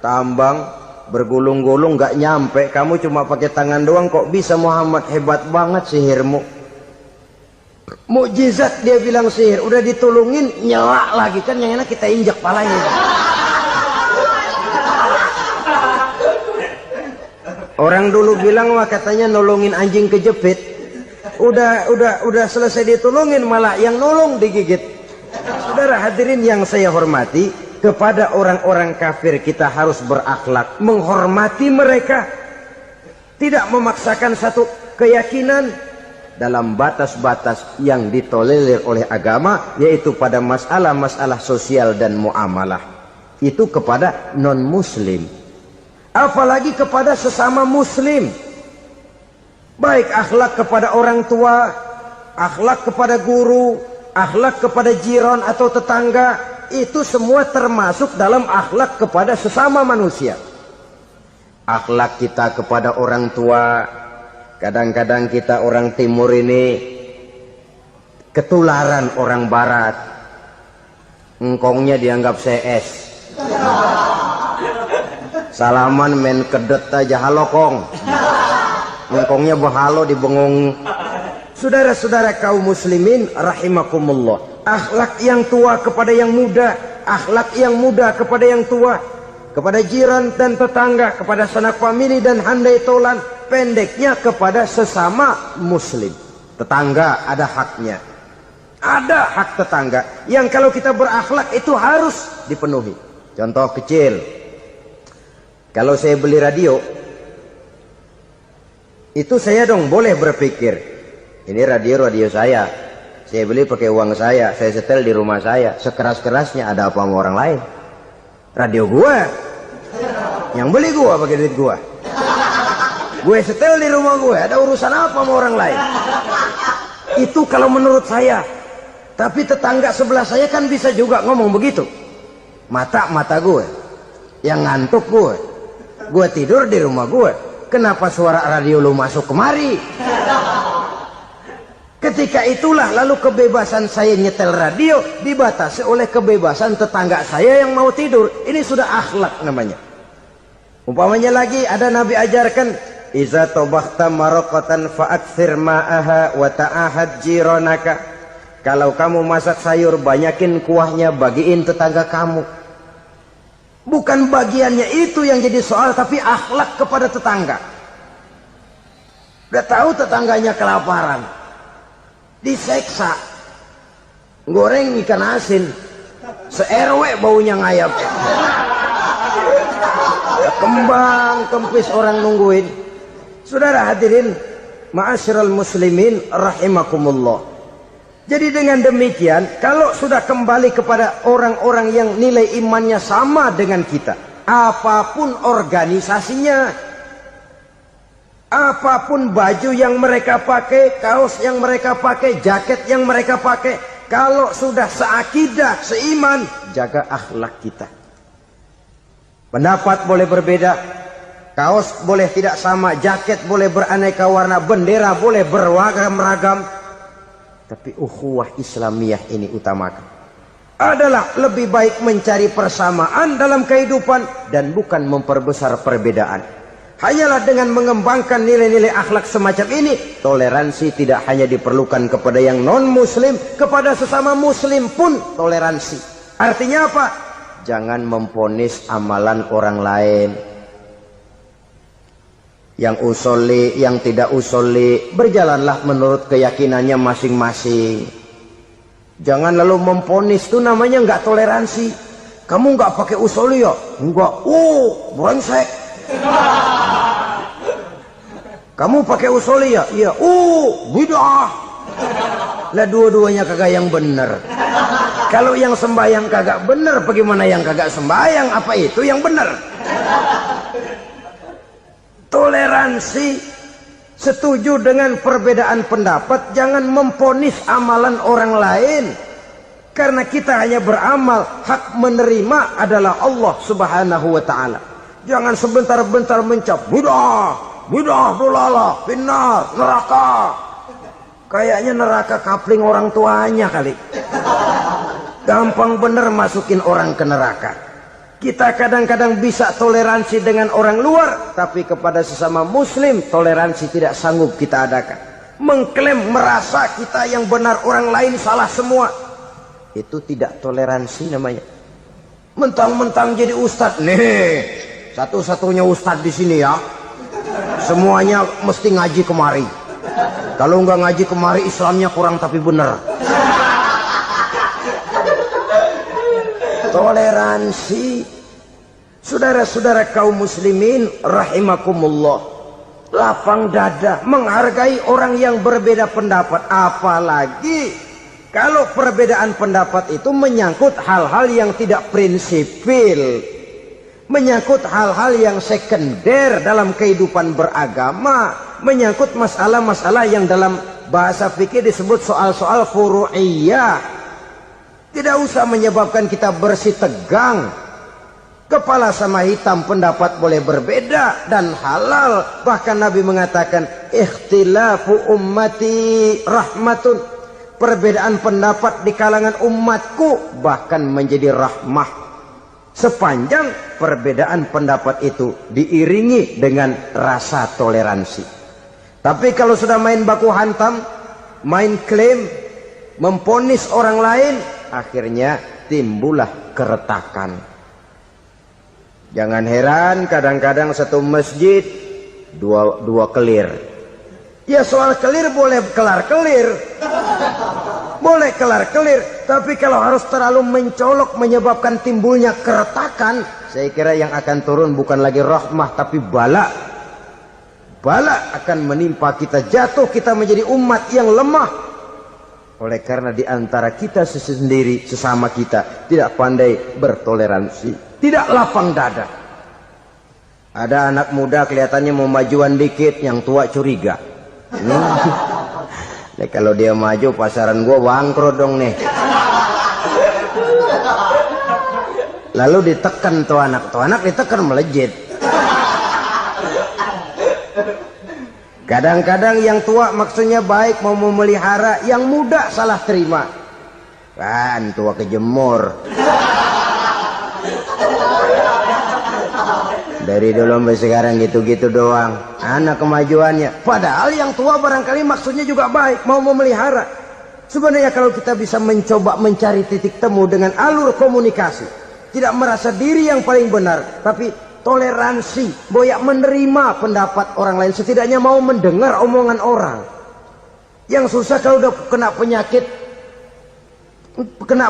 Tambang bergulung-gulung nggak nyampe, kamu cuma pakai tangan doang kok bisa Muhammad, hebat banget sihirmu. Mukjizat dia bilang sihir, udah ditolongin nyelak lagi, kan yang enak kita injak palanya. Orang dulu bilang wah katanya nolongin anjing kejepit. Udah selesai ditolongin malah yang nolong digigit. Saudara hadirin yang saya hormati, kepada orang-orang kafir kita harus berakhlak, menghormati mereka, tidak memaksakan satu keyakinan dalam batas-batas yang ditolerir oleh agama, yaitu pada masalah-masalah sosial dan muamalah. Itu kepada non-muslim, apalagi kepada sesama muslim. Baik akhlak kepada orang tua, akhlak kepada guru, akhlak kepada jiran atau tetangga, itu semua termasuk dalam akhlak kepada sesama manusia. Akhlak kita kepada orang tua, kadang-kadang kita orang timur ini ketularan orang barat. Engkongnya dianggap CS. Salaman main kedet aja, halo kong. Engkongnya bahalo dibengong. Saudara-saudara kaum muslimin rahimakumullah, akhlak yang tua kepada yang muda, akhlak yang muda kepada yang tua, kepada jiran dan tetangga, kepada sanak famili dan handai tolan, pendeknya kepada sesama muslim. Tetangga ada haknya, ada hak tetangga yang kalau kita berakhlak itu harus dipenuhi. Contoh kecil, kalau saya beli radio, itu saya dong boleh berpikir, ini radio saya beli pakai uang saya setel di rumah saya, sekeras-kerasnya ada apa sama orang lain? Radio gua, yang beli gua pakai duit gua, gue setel di rumah gue, ada urusan apa sama orang lain? Itu kalau menurut saya. Tapi tetangga sebelah saya kan bisa juga ngomong begitu. Mata gue yang ngantuk, gue tidur di rumah gue, kenapa suara radio lu masuk kemari? Ketika itulah lalu kebebasan saya nyetel radio dibatasi oleh kebebasan tetangga saya yang mau tidur. Ini sudah akhlak namanya. Umpamanya lagi ada Nabi ajarkan, iza tobakhta maraqatan fa'akthir ma'aha wa ta'ahad jiranaka. Kalau kamu masak sayur, banyakin kuahnya, bagiin tetangga kamu. Bukan bagiannya itu yang jadi soal, tapi akhlak kepada tetangga. Udah tahu tetangganya kelaparan, diseksa, goreng ikan asin, se-RW baunya ngayap, kembang kempis orang nungguin. Saudara hadirin ma'asyiral muslimin rahimakumullah. Jadi dengan demikian, kalau sudah kembali kepada orang-orang yang nilai imannya sama dengan kita, apapun organisasinya, apapun baju yang mereka pakai, kaos yang mereka pakai, jaket yang mereka pakai, kalau sudah seakidah, seiman, jaga akhlak kita. Pendapat boleh berbeda, kaos boleh tidak sama, jaket boleh beraneka warna, bendera boleh beragam-ragam, tapi ukhuwah Islamiyah ini utamakan. Adalah lebih baik mencari persamaan dalam kehidupan dan bukan memperbesar perbedaan. Hanyalah dengan mengembangkan nilai-nilai akhlak semacam ini, toleransi tidak hanya diperlukan kepada yang non-muslim, kepada sesama muslim pun toleransi. Artinya apa? Jangan memponis amalan orang lain. Yang usoli, yang tidak usoli, berjalanlah menurut keyakinannya masing-masing. Jangan lalu memponis, itu namanya nggak toleransi. Kamu nggak pakai usoli ya? Enggak. Brengsek. Kamu pakai usoli ya? Iya. Bid'ah. Lah dua-duanya kagak yang benar. Kalau yang sembahyang kagak benar, bagaimana yang kagak sembahyang? Apa itu yang benar? Toleransi, setuju dengan perbedaan pendapat, jangan memponis amalan orang lain. Karena kita hanya beramal, hak menerima adalah Allah Subhanahu wa ta'ala. Jangan sebentar-bentar mencap, bid'ah dolalah, finnar, neraka. Kayaknya neraka kapling orang tuanya kali. Gampang bener masukin orang ke neraka. Kita kadang-kadang bisa toleransi dengan orang luar, tapi kepada sesama muslim toleransi tidak sanggup kita adakan. Mengklaim merasa kita yang benar, orang lain salah semua, itu tidak toleransi namanya. Mentang-mentang jadi ustadz, nih satu-satunya ustadz di sini ya, Semuanya mesti ngaji kemari. Kalau nggak ngaji kemari Islamnya kurang tapi bener. Toleransi. Saudara-saudara kaum muslimin rahimakumullah. Lapang dada menghargai orang yang berbeda pendapat, apalagi kalau perbedaan pendapat itu menyangkut hal-hal yang tidak prinsipil, menyangkut hal-hal yang sekunder dalam kehidupan beragama, menyangkut masalah-masalah yang dalam bahasa fikih disebut soal-soal furu'iyah. Tidak usah menyebabkan kita bersih tegang. Kepala sama hitam pendapat boleh berbeda dan halal. Bahkan Nabi mengatakan ikhtilafu ummati rahmatun. Perbedaan pendapat di kalangan umatku bahkan menjadi rahmah. Sepanjang perbedaan pendapat itu diiringi dengan rasa toleransi. Tapi kalau sudah main baku hantam, main klaim, memponis orang lain, akhirnya timbullah keretakan. Jangan heran kadang-kadang satu masjid dua kelir. Ya soal kelir boleh kelar-kelir. Boleh kelar-kelir. Tapi kalau harus terlalu mencolok menyebabkan timbulnya keretakan, saya kira yang akan turun bukan lagi rahmah tapi bala. Bala akan menimpa kita, jatuh kita menjadi umat yang lemah. Oleh karena di antara kita sendiri, sesama kita tidak pandai bertoleransi, tidak lapang dada. Ada anak muda kelihatannya mau majuan dikit, yang tua curiga. Nih, kalau dia maju pasaran gua bangkrut dong nih. Lalu ditekan tuh anak ditekan melejit. Kadang-kadang yang tua maksudnya baik, mau memelihara, yang muda salah terima. Kan tua kejemur. Dari dulu sampai sekarang gitu-gitu doang. Anak kemajuannya. Padahal yang tua barangkali maksudnya juga baik, mau memelihara. Sebenarnya kalau kita bisa mencoba mencari titik temu dengan alur komunikasi, tidak merasa diri yang paling benar, tapi toleransi, boyak menerima pendapat orang lain, setidaknya mau mendengar omongan orang. Yang susah kalau udah kena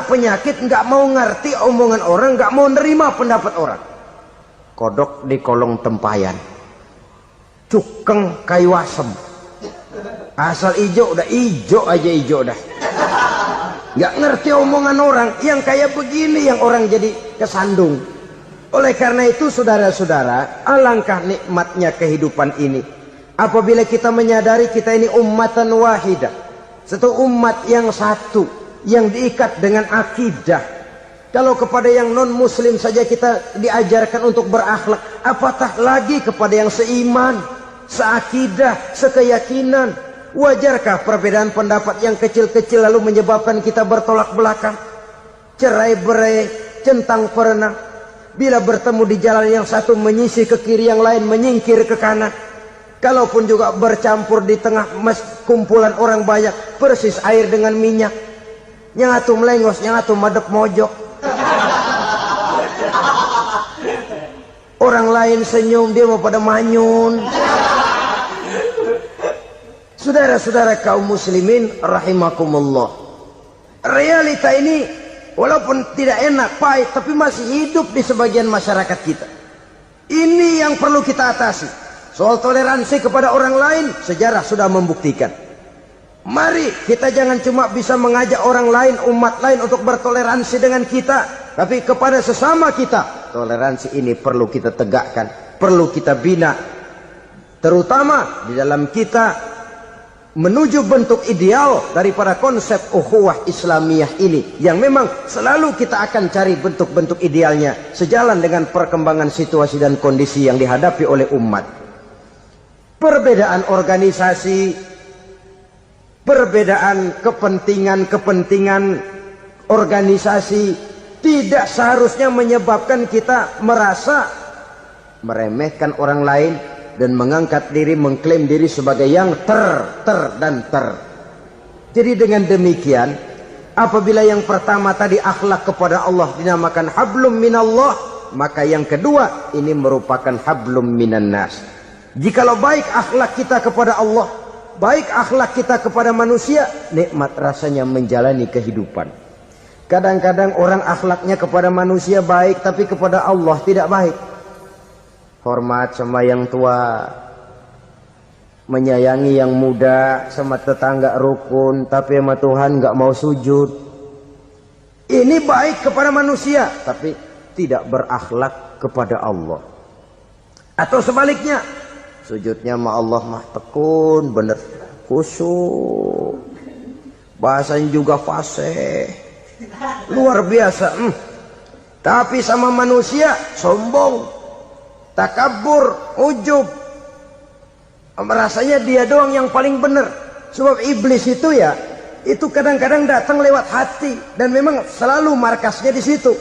penyakit nggak mau ngerti omongan orang, nggak mau nerima pendapat orang. Kodok di kolong tempayan, cukeng kayu asem, asal ijo udah ijo aja ijo dah. Nggak ngerti omongan orang, yang kayak begini yang orang jadi kesandung. Oleh karena itu saudara-saudara, alangkah nikmatnya kehidupan ini apabila kita menyadari kita ini ummatan wahidah, satu umat yang satu, yang diikat dengan akidah. Kalau kepada yang non muslim saja kita diajarkan untuk berakhlak, apatah lagi kepada yang seiman, seakidah, sekeyakinan. Wajarkah perbedaan pendapat yang kecil-kecil lalu menyebabkan kita bertolak belakang, cerai-berai, centang perenang? Bila bertemu di jalan yang satu menyisih ke kiri, yang lain menyingkir ke kanan. Kalaupun juga bercampur di tengah kumpulan orang banyak, persis air dengan minyak. Yang atu melengos, yang atu madep mojok. Orang lain senyum, dia mau pada manyun. Saudara-saudara kaum muslimin rahimakumullah. Realita ini walaupun tidak enak, pahit, tapi masih hidup di sebagian masyarakat kita. Ini yang perlu kita atasi. Soal toleransi kepada orang lain, sejarah sudah membuktikan. Mari kita jangan cuma bisa mengajak orang lain, umat lain untuk bertoleransi dengan kita, tapi kepada sesama kita. Toleransi ini perlu kita tegakkan, perlu kita bina. Terutama di dalam kita menuju bentuk ideal daripada konsep ukhuwah Islamiyah ini, yang memang selalu kita akan cari bentuk-bentuk idealnya sejalan dengan perkembangan situasi dan kondisi yang dihadapi oleh umat. Perbedaan organisasi, perbedaan kepentingan organisasi tidak seharusnya menyebabkan kita merasa meremehkan orang lain dan mengangkat diri, mengklaim diri sebagai yang ter. Jadi dengan demikian, apabila yang pertama tadi akhlak kepada Allah dinamakan hablum minallah, maka yang kedua ini merupakan hablum minan nas. Jikalau baik akhlak kita kepada Allah, baik akhlak kita kepada manusia, nikmat rasanya menjalani kehidupan. Kadang-kadang orang akhlaknya kepada manusia baik, tapi kepada Allah tidak baik. Hormat sama yang tua, menyayangi yang muda, sama tetangga rukun, tapi sama Tuhan nggak mau sujud. Ini baik kepada manusia, tapi tidak berakhlak kepada Allah. Atau sebaliknya, sujudnya sama Allah mah tekun, bener, khusyuk, bahasanya juga fasih, luar biasa. Tapi sama manusia sombong, takabur, ujub, merasanya dia doang yang paling benar. Sebab iblis itu ya, itu kadang-kadang datang lewat hati, dan memang selalu markasnya di situ.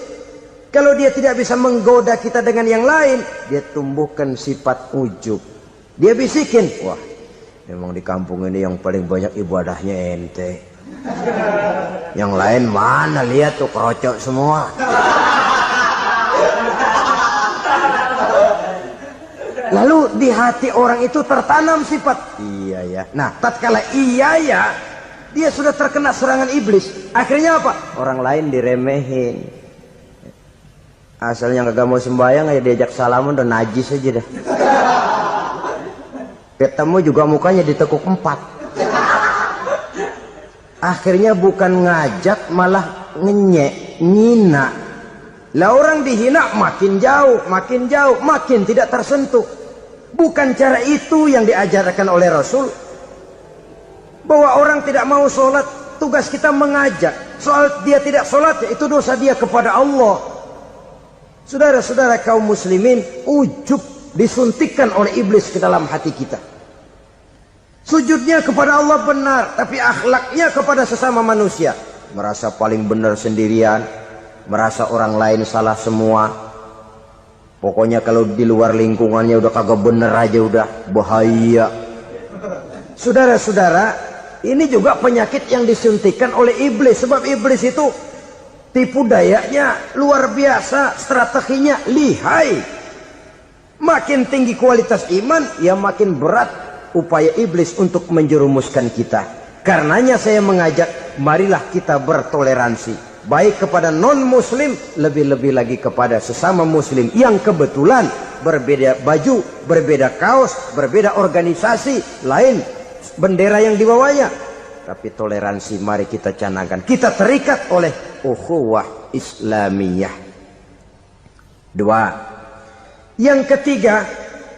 Kalau dia tidak bisa menggoda kita dengan yang lain, dia tumbuhkan sifat ujub. Dia bisikin, wah, memang di kampung ini yang paling banyak ibadahnya ente. Yang lain mana, lihat tuh kerocok semua. Lalu di hati orang itu tertanam sifat iya ya. Nah, tatkala iya ya, dia sudah terkena serangan iblis. Akhirnya apa? Orang lain diremehin. Asalnya kagak mau sembahyang, ya diajak salaman udah najis aja dah. Ketemu juga mukanya ditekuk 4. Akhirnya bukan ngajak, malah ngenyek, ngina. Lah orang dihina makin jauh, makin tidak tersentuh. Bukan cara itu yang diajarkan oleh Rasul. Bahwa orang tidak mau sholat, tugas kita mengajak. Soal dia tidak sholat, ya itu dosa dia kepada Allah. Saudara-saudara kaum muslimin, ujub disuntikkan oleh iblis ke dalam hati kita. Sujudnya kepada Allah benar, tapi akhlaknya kepada sesama manusia, merasa paling benar sendirian, merasa orang lain salah semua. Pokoknya kalau di luar lingkungannya udah kagak bener aja udah bahaya. Saudara-saudara, ini juga penyakit yang disuntikkan oleh iblis. Sebab iblis itu tipu dayanya luar biasa, strateginya lihai. Makin tinggi kualitas iman, ya makin berat upaya iblis untuk menjerumuskan kita. Karenanya saya mengajak, marilah kita bertoleransi. Baik kepada non-muslim, lebih-lebih lagi kepada sesama muslim yang kebetulan berbeda baju, berbeda kaos, berbeda organisasi, lain bendera yang dibawanya. Tapi toleransi mari kita canangkan. Kita terikat oleh ukhuwah Islamiyah. 2. Yang ketiga,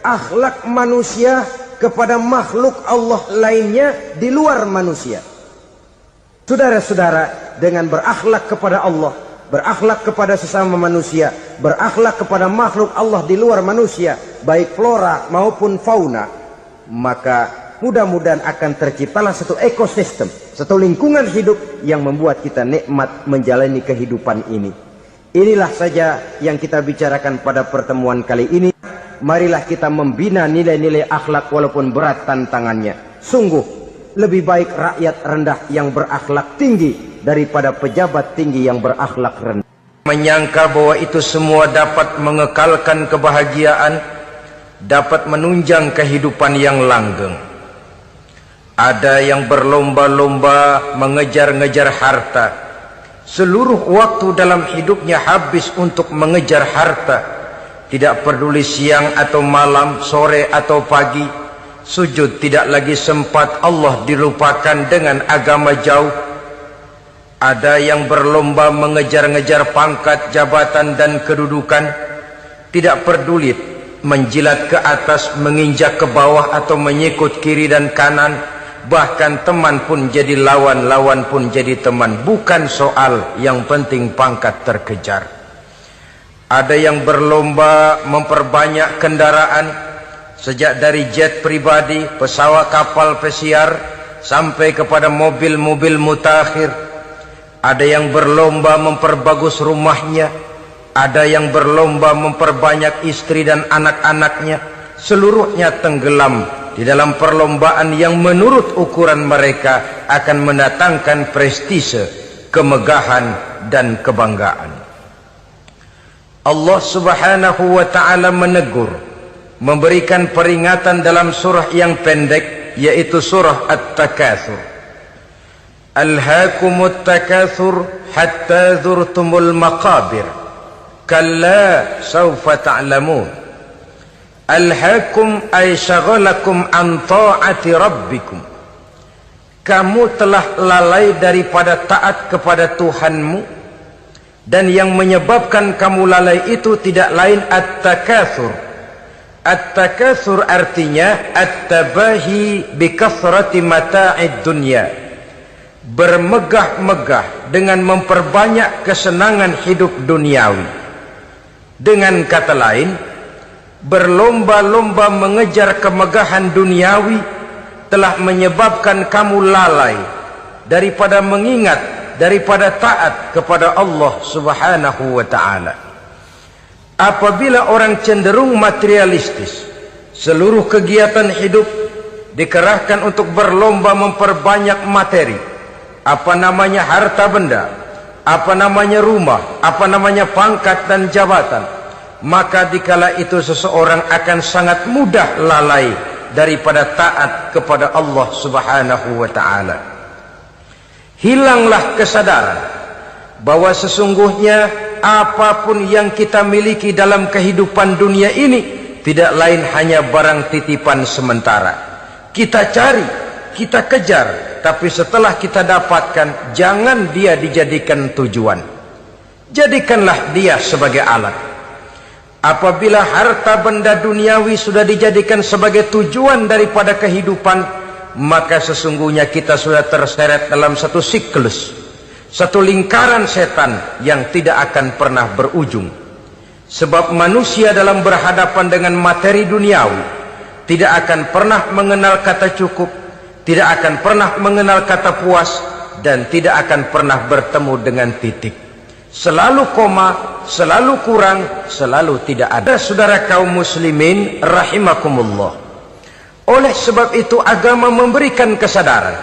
akhlak manusia kepada makhluk Allah lainnya di luar manusia. Saudara-saudara, dengan berakhlak kepada Allah, berakhlak kepada sesama manusia, berakhlak kepada makhluk Allah di luar manusia, baik flora maupun fauna, maka mudah-mudahan akan terciptalah satu ekosistem, satu lingkungan hidup yang membuat kita nikmat menjalani kehidupan ini. Inilah saja yang kita bicarakan pada pertemuan kali ini. Marilah kita membina nilai-nilai akhlak walaupun berat tantangannya. Sungguh lebih baik rakyat rendah yang berakhlak tinggi daripada pejabat tinggi yang berakhlak rendah. Menyangka bahwa itu semua dapat mengekalkan kebahagiaan, dapat menunjang kehidupan yang langgeng. Ada yang berlomba-lomba mengejar-ngejar harta. Seluruh waktu dalam hidupnya habis untuk mengejar harta. Tidak peduli siang atau malam, sore atau pagi. Sujud tidak lagi sempat, Allah dilupakan dengan agama jauh. Ada yang berlomba mengejar-ngejar pangkat, jabatan dan kedudukan. Tidak peduli menjilat ke atas, menginjak ke bawah atau menyikut kiri dan kanan. Bahkan teman pun jadi lawan, lawan pun jadi teman. Bukan soal, yang penting pangkat terkejar. Ada yang berlomba memperbanyak kendaraan. Sejak dari jet pribadi, pesawat kapal pesiar, sampai kepada mobil-mobil mutakhir. Ada yang berlomba memperbagus rumahnya. Ada yang berlomba memperbanyak istri dan anak-anaknya. Seluruhnya tenggelam di dalam perlombaan yang menurut ukuran mereka akan mendatangkan prestise, kemegahan dan kebanggaan. Allah Subhanahu wa ta'ala menegur memberikan peringatan dalam surah yang pendek, yaitu surah At-Takatsur. Alhaakumut takatsur hatta zurtumul maqabir kalla sawfa ta'lamun. Alhaakum ay syaghalakum an ta'ati rabbikum. Kamu telah lalai daripada taat kepada Tuhanmu, dan yang menyebabkan kamu lalai itu tidak lain at-takatsur. At-takatsur artinya at-tabahi bi kathrati mata'id dunya, bermegah-megah dengan memperbanyak kesenangan hidup duniawi. Dengan kata lain, berlomba-lomba mengejar kemegahan duniawi telah menyebabkan kamu lalai daripada mengingat, daripada taat kepada Allah Subhanahu wa ta'ala. Apabila orang cenderung materialistis, seluruh kegiatan hidup dikerahkan untuk berlomba memperbanyak materi, apa namanya harta benda, apa namanya rumah, apa namanya pangkat dan jabatan, maka dikala itu seseorang akan sangat mudah lalai daripada taat kepada Allah Subhanahu wa ta'ala. Hilanglah kesadaran bahwa sesungguhnya apapun yang kita miliki dalam kehidupan dunia ini tidak lain hanya barang titipan sementara. Kita cari, kita kejar, tapi setelah kita dapatkan, jangan dia dijadikan tujuan. Jadikanlah dia sebagai alat. Apabila harta benda duniawi sudah dijadikan sebagai tujuan daripada kehidupan, maka sesungguhnya kita sudah terseret dalam satu siklus, satu lingkaran setan yang tidak akan pernah berujung. Sebab manusia dalam berhadapan dengan materi duniawi tidak akan pernah mengenal kata cukup, tidak akan pernah mengenal kata puas, dan tidak akan pernah bertemu dengan titik. Selalu koma, selalu kurang, selalu tidak ada. Saudara kaum muslimin rahimakumullah. Oleh sebab itu agama memberikan kesadaran,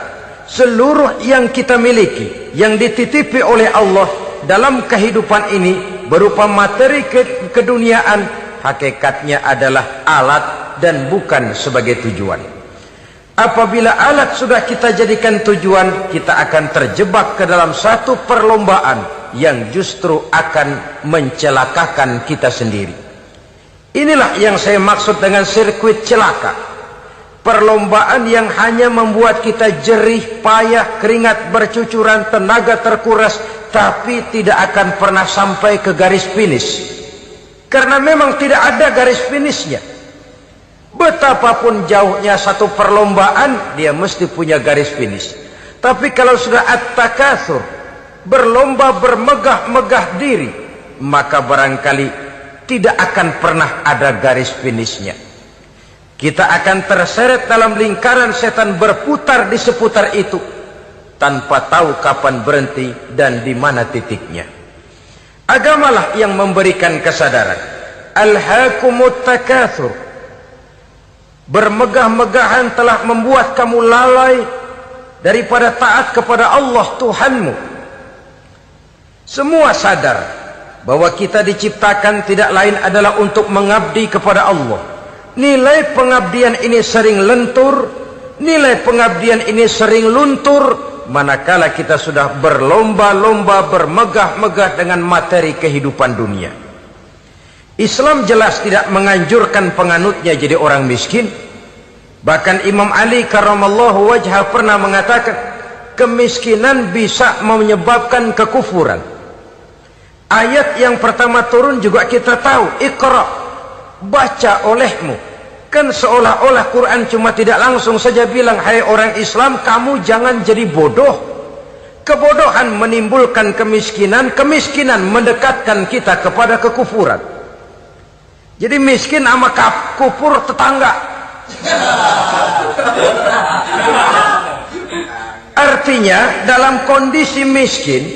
seluruh yang kita miliki, yang dititipi oleh Allah dalam kehidupan ini berupa materi keduniaan, hakikatnya adalah alat dan bukan sebagai tujuan. Apabila alat sudah kita jadikan tujuan, kita akan terjebak ke dalam satu perlombaan yang justru akan mencelakakan kita sendiri. Inilah yang saya maksud dengan sirkuit celaka. Perlombaan yang hanya membuat kita jerih, payah, keringat bercucuran, tenaga terkuras, tapi tidak akan pernah sampai ke garis finish. Karena memang tidak ada garis finishnya. Betapapun jauhnya satu perlombaan, dia mesti punya garis finish. Tapi kalau sudah at-takatsur, berlomba bermegah-megah diri, maka barangkali tidak akan pernah ada garis finishnya. Kita akan terseret dalam lingkaran setan, berputar di seputar itu tanpa tahu kapan berhenti dan di mana titiknya. Agamalah yang memberikan kesadaran. Alhaakumut takatsur, bermegah-megahan telah membuat kamu lalai daripada taat kepada Allah Tuhanmu. Semua sadar bahwa kita diciptakan tidak lain adalah untuk mengabdi kepada Allah. Nilai pengabdian ini sering lentur, nilai pengabdian ini sering luntur, manakala kita sudah berlomba-lomba bermegah-megah dengan materi kehidupan dunia. Islam jelas tidak menganjurkan penganutnya jadi orang miskin. Bahkan Imam Ali karramallahu wajhah pernah mengatakan, kemiskinan bisa menyebabkan kekufuran. Ayat yang pertama turun juga kita tahu, Iqra, baca olehmu. Kan seolah-olah Quran cuma tidak langsung saja bilang, hai orang Islam, kamu jangan jadi bodoh. Kebodohan menimbulkan kemiskinan, kemiskinan mendekatkan kita kepada kekufuran. Jadi miskin sama kufur tetangga. Artinya dalam kondisi miskin,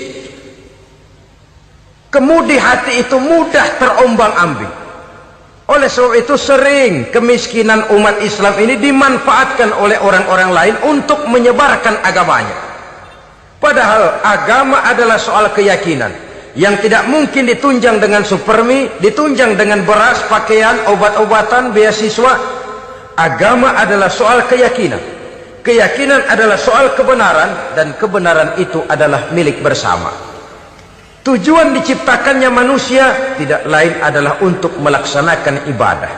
kemudi hati itu mudah terombang-ambing. Oleh sebab itu sering kemiskinan umat Islam ini dimanfaatkan oleh orang-orang lain untuk menyebarkan agamanya. Padahal agama adalah soal keyakinan. yang tidak mungkin ditunjang dengan supermi, ditunjang dengan beras, pakaian, obat-obatan, beasiswa. Agama adalah soal keyakinan. Keyakinan adalah soal kebenaran, dan kebenaran itu adalah milik bersama. Tujuan diciptakannya manusia tidak lain adalah untuk melaksanakan ibadah.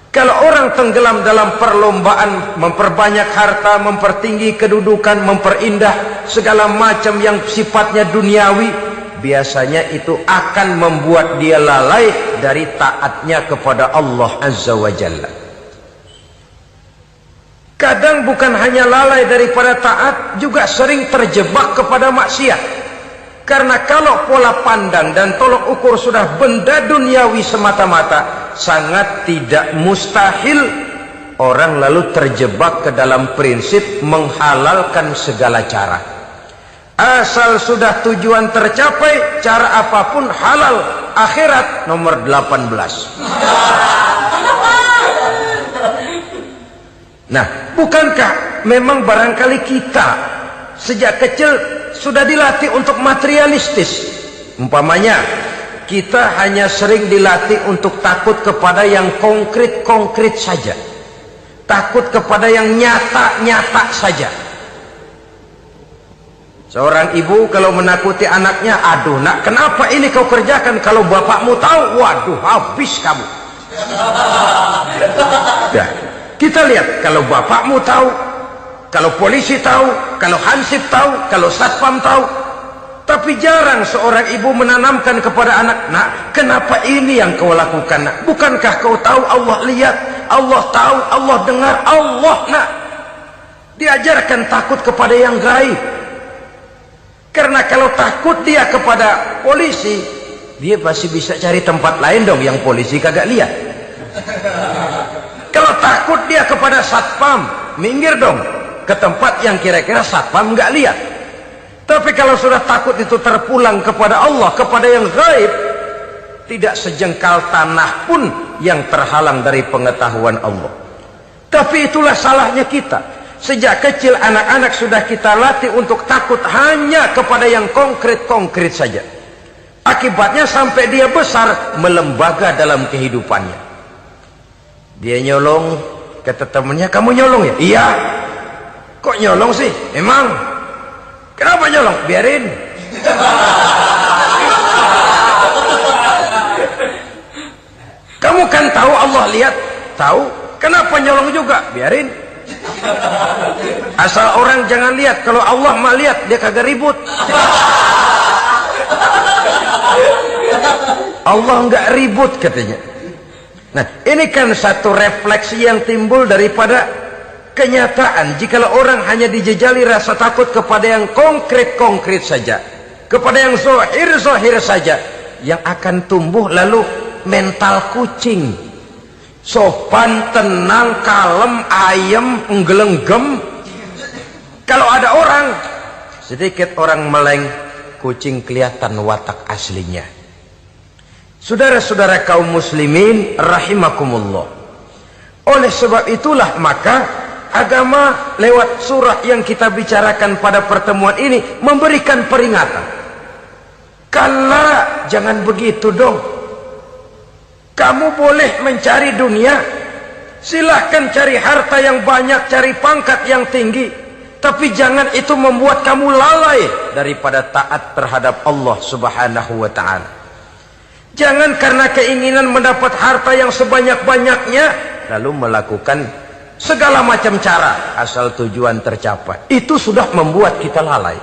Kalau orang tenggelam dalam perlombaan memperbanyak harta, mempertinggi kedudukan, memperindah segala macam yang sifatnya duniawi, biasanya itu akan membuat dia lalai dari taatnya kepada Allah Azza wa Jalla. Kadang bukan hanya lalai daripada taat, juga sering terjebak kepada maksiat. Karena kalau pola pandang dan tolok ukur sudah benda duniawi semata-mata, sangat tidak mustahil orang lalu terjebak ke dalam prinsip menghalalkan segala cara. Asal sudah tujuan tercapai, cara apapun halal. Akhirat nomor 18. Nah, bukankah memang barangkali kita sejak kecil sudah dilatih untuk materialistis? Umpamanya kita hanya sering dilatih untuk takut kepada yang konkret-konkret saja, takut kepada yang nyata-nyata saja. Seorang ibu kalau menakuti anaknya, aduh nak, kenapa ini kau kerjakan? Kalau bapakmu tahu, waduh, habis kamu. Ya, kita lihat, kalau bapakmu tahu, kalau polisi tahu, kalau hansip tahu, kalau satpam tahu. Tapi jarang seorang ibu menanamkan kepada anak, nak, kenapa ini yang kau lakukan, nak? Bukankah kau tahu Allah lihat, Allah tahu, Allah dengar, Allah, nak? Diajarkan takut kepada yang gaib. Karena kalau takut dia kepada polisi, dia pasti bisa cari tempat lain dong yang polisi kagak lihat. Kalau takut dia kepada satpam, minggir dong ke tempat yang kira-kira satpam nggak lihat. Tapi kalau sudah takut itu terpulang kepada Allah, kepada yang gaib, tidak sejengkal tanah pun yang terhalang dari pengetahuan Allah. Tapi itulah salahnya kita. Sejak kecil anak-anak sudah kita latih untuk takut hanya kepada yang konkret-konkret saja. Akibatnya sampai dia besar melembaga dalam kehidupannya. Dia nyolong, kata temannya, kamu nyolong ya? Iya. Kok nyolong sih? Emang. Kenapa nyolong? Biarin. Kamu kan tahu Allah lihat? Tahu. Kenapa nyolong juga? Biarin. Asal orang jangan lihat. Kalau Allah mah lihat, dia kagak ribut. Allah enggak ribut katanya. Nah, ini kan satu refleksi yang timbul daripada kenyataan. Jikalau orang hanya dijejali rasa takut kepada yang konkret-konkret saja, kepada yang zahir-zahir saja, yang akan tumbuh lalu mental kucing. Sopan, tenang, kalem, ayem, nggelenggem. Kalau ada orang, sedikit orang meleng, kucing kelihatan watak aslinya. Saudara-saudara kaum muslimin rahimakumullah. Oleh sebab itulah maka agama lewat surah yang kita bicarakan pada pertemuan ini memberikan peringatan. Kala, jangan begitu dong. Kamu boleh mencari dunia, silahkan cari harta yang banyak, cari pangkat yang tinggi, tapi jangan itu membuat kamu lalai daripada taat terhadap Allah Subhanahu wa ta'ala. Jangan karena keinginan mendapat harta yang sebanyak-banyaknya lalu melakukan segala macam cara asal tujuan tercapai. Itu sudah membuat kita lalai.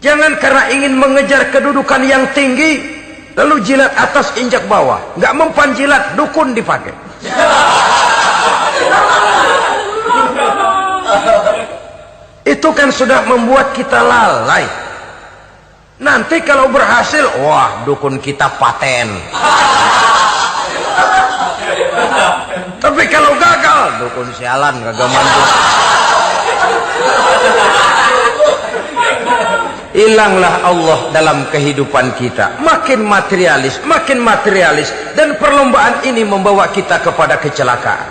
Jangan karena ingin mengejar kedudukan yang tinggi lalu jilat atas injak bawah, nggak mempan jilat, dukun dipakai. Itu kan sudah membuat kita lalai. Nanti kalau berhasil, wah, dukun kita paten. Tapi kalau gagal, dukun sialan, kagak mampu. Hilanglah Allah dalam kehidupan kita. Makin materialis, dan perlombaan ini membawa kita kepada kecelakaan.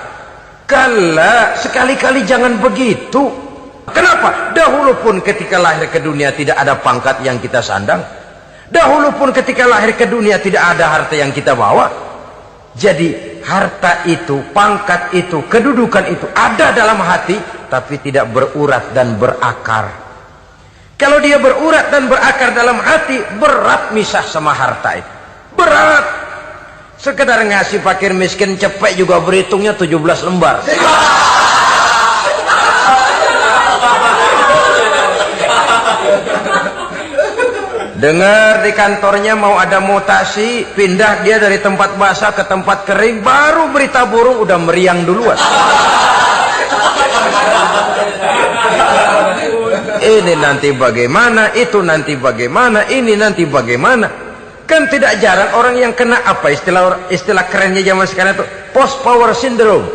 Kala, sekali-kali jangan begitu. Kenapa? Dahulu pun ketika lahir ke dunia tidak ada pangkat yang kita sandang. Dahulu pun ketika lahir ke dunia tidak ada harta yang kita bawa. Jadi harta itu, pangkat itu, kedudukan itu ada dalam hati, tapi tidak berurat dan berakar. Kalau dia berurat dan berakar dalam hati, berat misah sama harta itu. Berat. Sekedar ngasih fakir miskin cepet juga berhitungnya 17 lembar. Dengar di kantornya mau ada mutasi, pindah dia dari tempat basah ke tempat kering, baru berita burung udah meriang duluan. Ini nanti bagaimana, itu nanti bagaimana, ini nanti bagaimana. Kan tidak jarang orang yang kena apa istilah kerennya zaman sekarang itu post power syndrome.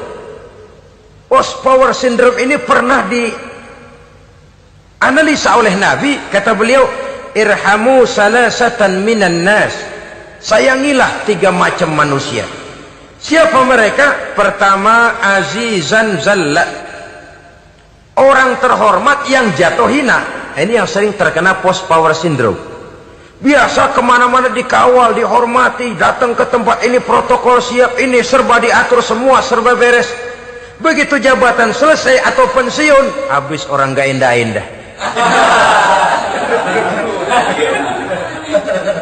Post power syndrome ini pernah dianalisa oleh Nabi, kata beliau, irhamu salasatan minan nas, sayangilah 3 macam manusia. Siapa mereka? Pertama, azizan zalla, orang terhormat yang jatuh hina. Ini yang sering terkena post power syndrome. Biasa kemana-mana dikawal, dihormati, datang ke tempat ini protokol siap, ini serba diatur semua, serba beres. Begitu jabatan selesai atau pensiun, habis orang gak indah-indah.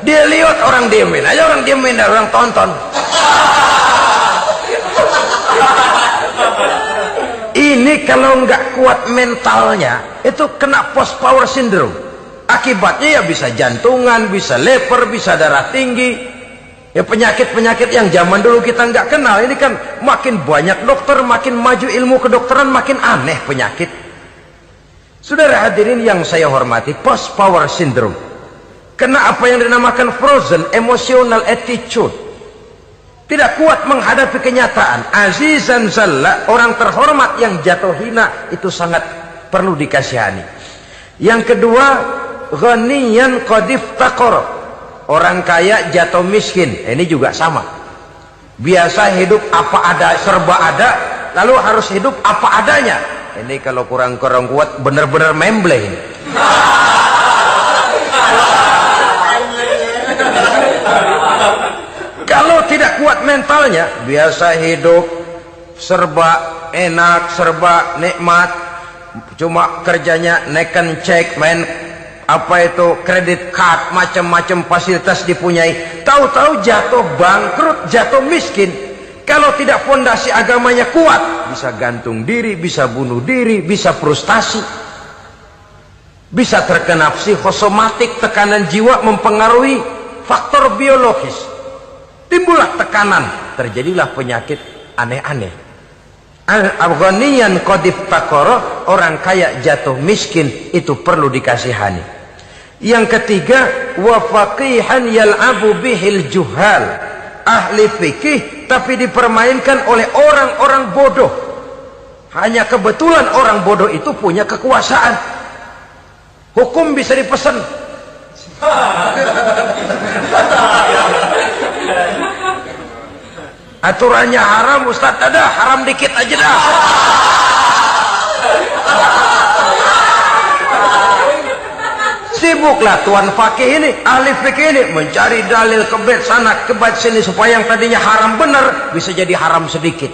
Dia lihat orang diemin aja, orang diemin dan orang tonton. Ini kalau nggak kuat mentalnya itu kena post power syndrome. Akibatnya ya bisa jantungan, bisa leper, bisa darah tinggi. Ya penyakit-penyakit yang zaman dulu kita nggak kenal. Ini kan makin banyak dokter, makin maju ilmu kedokteran, makin aneh penyakit. Saudara hadirin yang saya hormati, post power syndrome kena apa yang dinamakan frozen emotional attitude, tidak kuat menghadapi kenyataan. Azizan zalla, orang terhormat yang jatuh hina, itu sangat perlu dikasihani. Yang kedua, ghaniyan qad iftaqar, orang kaya jatuh miskin. Ini juga sama, biasa hidup apa ada, serba ada, lalu harus hidup apa adanya. Ini kalau kurang kuat benar-benar memble ini. Kalau tidak kuat mentalnya, biasa hidup serba enak, serba nikmat, cuma kerjanya neken cek, main apa itu kredit card, macam-macam fasilitas dipunyai. Tahu-tahu jatuh bangkrut, jatuh miskin. Kalau tidak fondasi agamanya kuat, bisa gantung diri, bisa bunuh diri, bisa frustasi, bisa terkena psikosomatik, tekanan jiwa mempengaruhi faktor biologis. Timbullah tekanan, terjadilah penyakit aneh-aneh. Al-ghaniyan qad iftaqara, orang kaya jatuh miskin, itu perlu dikasihani. Yang ketiga, wa faqihan yal'abu bihil juhal, ahli fikih tapi dipermainkan oleh orang-orang bodoh. Hanya kebetulan orang bodoh itu punya kekuasaan. Hukum bisa dipesan. Aturannya haram, Ustaz, ada haram dikit aja dah. Sibuklah tuan fakih ini, ahli fikih ini mencari dalil kebet sana kebet sini supaya yang tadinya haram benar bisa jadi haram sedikit.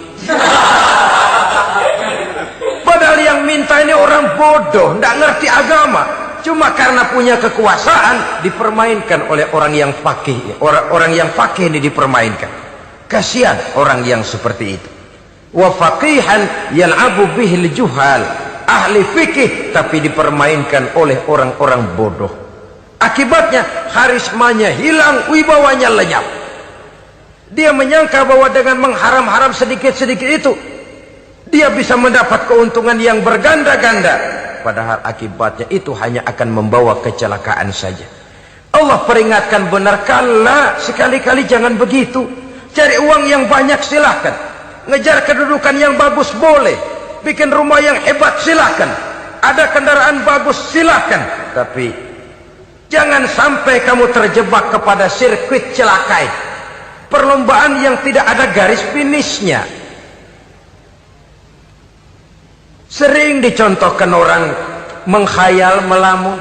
Padahal yang minta ini orang bodoh, tidak ngerti agama, cuma karena punya kekuasaan dipermainkan oleh orang yang fakih. Orang yang fakih ini dipermainkan. Kasihan orang yang seperti itu. Wa faqihan yal'abu bihil juhal, ahli fikih tapi dipermainkan oleh orang-orang bodoh. Akibatnya karismanya hilang, wibawanya lenyap. Dia menyangka bahwa dengan mengharam-haram sedikit-sedikit itu dia bisa mendapat keuntungan yang berganda-ganda, padahal akibatnya itu hanya akan membawa kecelakaan saja. Allah peringatkan benar, kala, sekali-kali jangan begitu. Cari uang yang banyak silahkan, ngejar kedudukan yang bagus boleh, bikin rumah yang hebat silahkan, ada kendaraan bagus silahkan, tapi jangan sampai kamu terjebak kepada sirkuit celakai, perlombaan yang tidak ada garis finishnya. Sering dicontohkan orang menghayal melamun,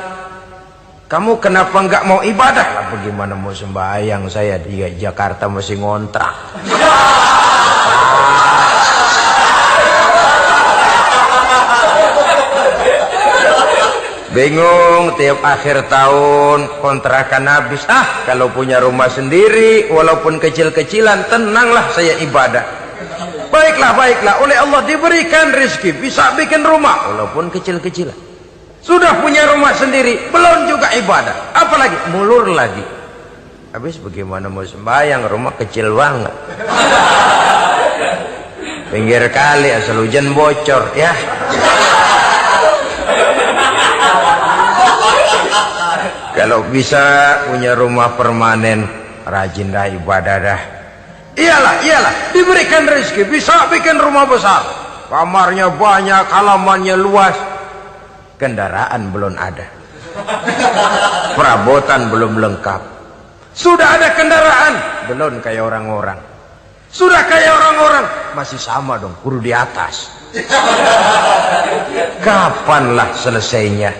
Kamu kenapa nggak mau ibadah? Lah bagaimana mau sembahyang, saya di Jakarta masih ngontrak. Bingung, tiap akhir tahun kontrakan habis. Kalau punya rumah sendiri walaupun kecil-kecilan, tenanglah saya ibadah. Baiklah, oleh Allah diberikan rezeki bisa bikin rumah walaupun kecil-kecilan. Sudah punya rumah sendiri, belum juga ibadah, apalagi mulur lagi. Habis bagaimana mau sembahyang, rumah kecil banget. Pinggir kali, asal hujan bocor ya. Kalau bisa punya rumah permanen, rajin dah ibadah dah. Iyalah, diberikan rezeki bisa bikin rumah besar, kamarnya banyak, halamannya luas. Kendaraan belum ada, perabotan belum lengkap. Sudah ada kendaraan, belum kayak orang-orang. Sudah kayak orang-orang, masih sama dong, kudu di atas. Kapanlah selesainya?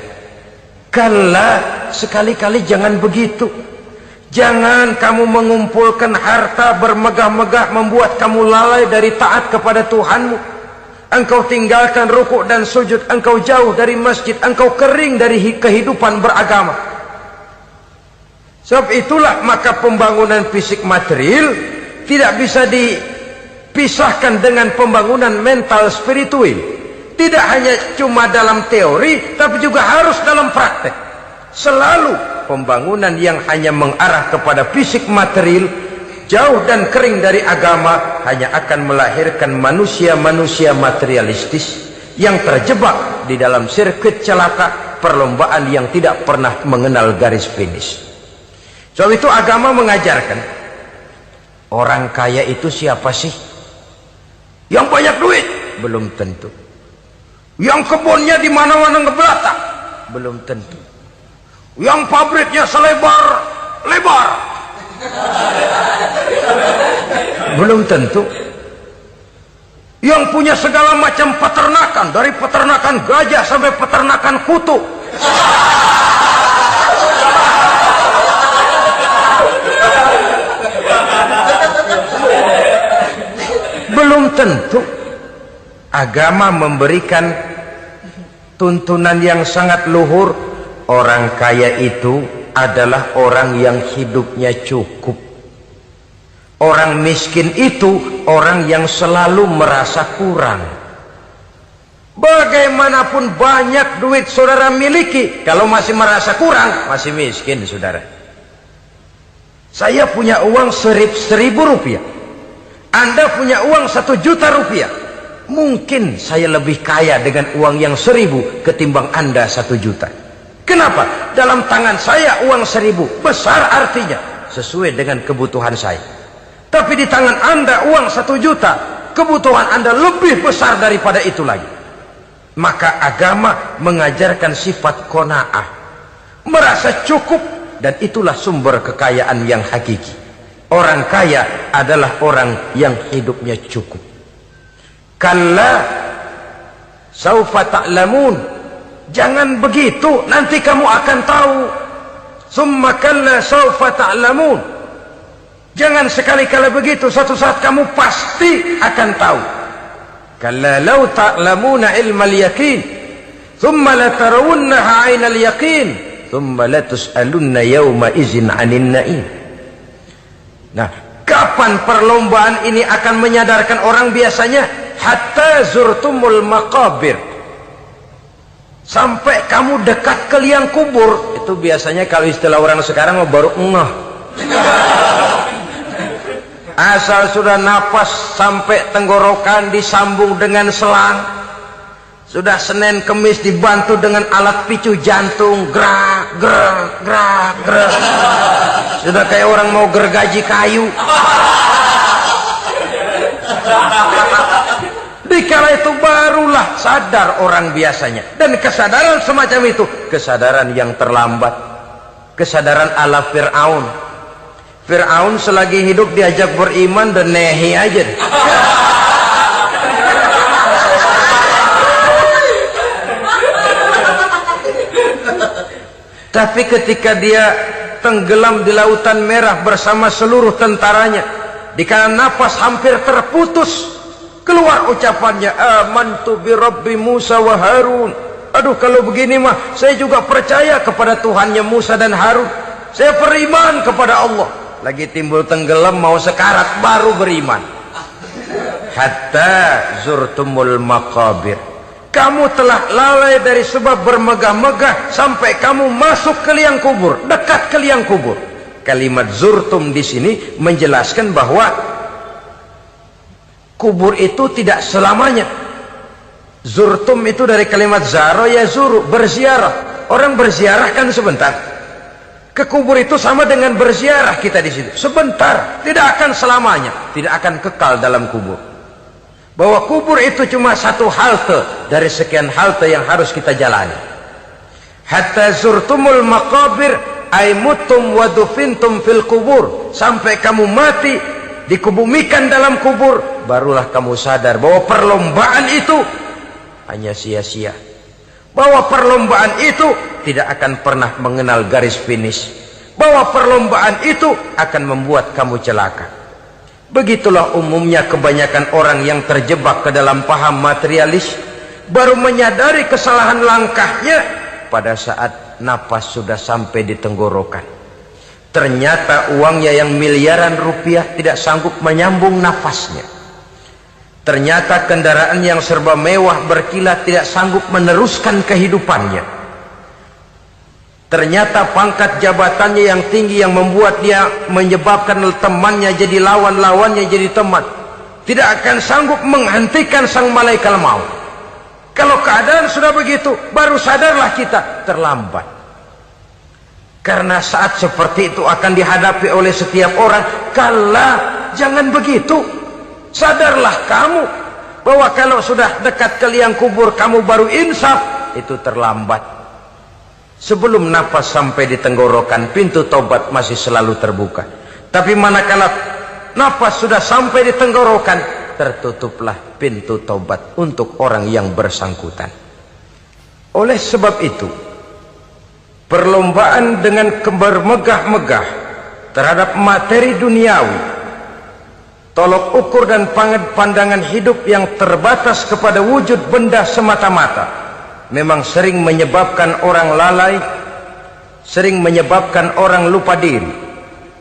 Kala, sekali-kali jangan begitu. Jangan kamu mengumpulkan harta bermegah-megah membuat kamu lalai dari taat kepada Tuhanmu. Engkau tinggalkan rukuk dan sujud, engkau jauh dari masjid, engkau kering dari kehidupan beragama. Sebab itulah maka pembangunan fisik material tidak bisa dipisahkan dengan pembangunan mental spiritual. Tidak hanya cuma dalam teori, tapi juga harus dalam praktek. Selalu pembangunan yang hanya mengarah kepada fisik material, jauh dan kering dari agama, hanya akan melahirkan manusia-manusia materialistis yang terjebak di dalam sirkuit celaka perlombaan yang tidak pernah mengenal garis finish. Sebab itu agama mengajarkan, orang kaya itu siapa sih? Yang banyak duit? Belum tentu. Yang kebunnya di mana-mana ngebelatak? Belum tentu. Yang pabriknya selebar-lebar? Belum tentu. Yang punya segala macam peternakan, dari peternakan gajah sampai peternakan kutu? Belum tentu. Agama memberikan tuntunan yang sangat luhur. Orang kaya itu adalah orang yang hidupnya cukup. Orang miskin itu orang yang selalu merasa kurang. Bagaimanapun banyak duit saudara miliki, kalau masih merasa kurang, masih miskin saudara. Saya punya uang 1.000 rupiah, Anda punya uang 1 juta rupiah. Mungkin saya lebih kaya dengan uang yang 1.000 ketimbang Anda 1 juta. Kenapa? Dalam tangan saya uang 1.000 besar, artinya sesuai dengan kebutuhan saya. Tapi di tangan Anda uang 1 juta, kebutuhan Anda lebih besar daripada itu lagi. Maka agama mengajarkan sifat qanaah, merasa cukup, dan itulah sumber kekayaan yang hakiki. Orang kaya adalah orang yang hidupnya cukup. Kalla saufa ta'lamun, jangan begitu, nanti kamu akan tahu. Summa kalla saufa ta'lamun, jangan sekali-kali begitu, suatu saat kamu pasti akan tahu. Kalla law ta'lamuna ilmal yaqin, thumma latarawunnaha 'ainal yaqin, thumma latus'alunna yawma idzin 'anin na'im. Nah, kapan perlombaan ini akan menyadarkan orang? Biasanya hatta zurtumul maqabir, sampai kamu dekat ke liang kubur. Itu biasanya kalau istilah orang sekarang baru ngeh. Asal sudah napas sampai tenggorokan disambung dengan selang, sudah Senin Kemis dibantu dengan alat picu jantung, gerak gerak gerak gerak, sudah kayak orang mau gergaji kayu. Dikala itu barulah sadar orang biasanya. Dan kesadaran semacam itu, kesadaran yang terlambat, kesadaran ala Fir'aun. Fir'aun selagi hidup diajak beriman dan nehi aja. Tapi ketika dia tenggelam di lautan merah bersama seluruh tentaranya, dikala nafas hampir terputus, keluar ucapannya, amantu bi Rabbi Musa wa Harun. Aduh, kalau begini mah saya juga percaya kepada Tuhannya Musa dan Harun. Saya beriman kepada Allah. Lagi timbul tenggelam mau sekarat baru beriman. Hatta zurtumul maqabir. Kamu telah lalai dari sebab bermegah-megah sampai kamu masuk ke liang kubur, dekat ke liang kubur. Kalimat zurtum di sini menjelaskan bahwa kubur itu tidak selamanya. Zurtum itu dari kalimat zaro ya zuru, berziarah. Orang berziarah kan sebentar. Ke kubur itu sama dengan berziarah kita di situ. Sebentar, tidak akan selamanya, tidak akan kekal dalam kubur. Bahwa kubur itu cuma satu halte dari sekian halte yang harus kita jalani. Hatta zurtumul maqabir ay mutum wa dufintum fil kubur. Sampai kamu mati, dikubumikan dalam kubur, barulah kamu sadar bahwa perlombaan itu hanya sia-sia. Bahwa perlombaan itu tidak akan pernah mengenal garis finish. Bahwa perlombaan itu akan membuat kamu celaka. Begitulah umumnya kebanyakan orang yang terjebak ke dalam paham materialis, baru menyadari kesalahan langkahnya pada saat napas sudah sampai di tenggorokan. Ternyata uangnya yang miliaran rupiah tidak sanggup menyambung nafasnya. Ternyata kendaraan yang serba mewah berkilat tidak sanggup meneruskan kehidupannya. Ternyata pangkat jabatannya yang tinggi yang membuat dia menyebabkan temannya jadi lawan, lawannya jadi teman, tidak akan sanggup menghentikan sang malaikat maut. Kalau keadaan sudah begitu, baru sadarlah kita terlambat. Karena saat seperti itu akan dihadapi oleh setiap orang. Kala, jangan begitu. Sadarlah kamu bahwa kalau sudah dekat ke liang kubur kamu baru insaf, itu terlambat. Sebelum nafas sampai di tenggorokan, pintu taubat masih selalu terbuka. Tapi manakala nafas sudah sampai di tenggorokan, tertutuplah pintu taubat untuk orang yang bersangkutan. Oleh sebab itu, perlombaan dengan bermegah-megah terhadap materi duniawi, tolok ukur dan pandangan hidup yang terbatas kepada wujud benda semata-mata, memang sering menyebabkan orang lalai, sering menyebabkan orang lupa diri,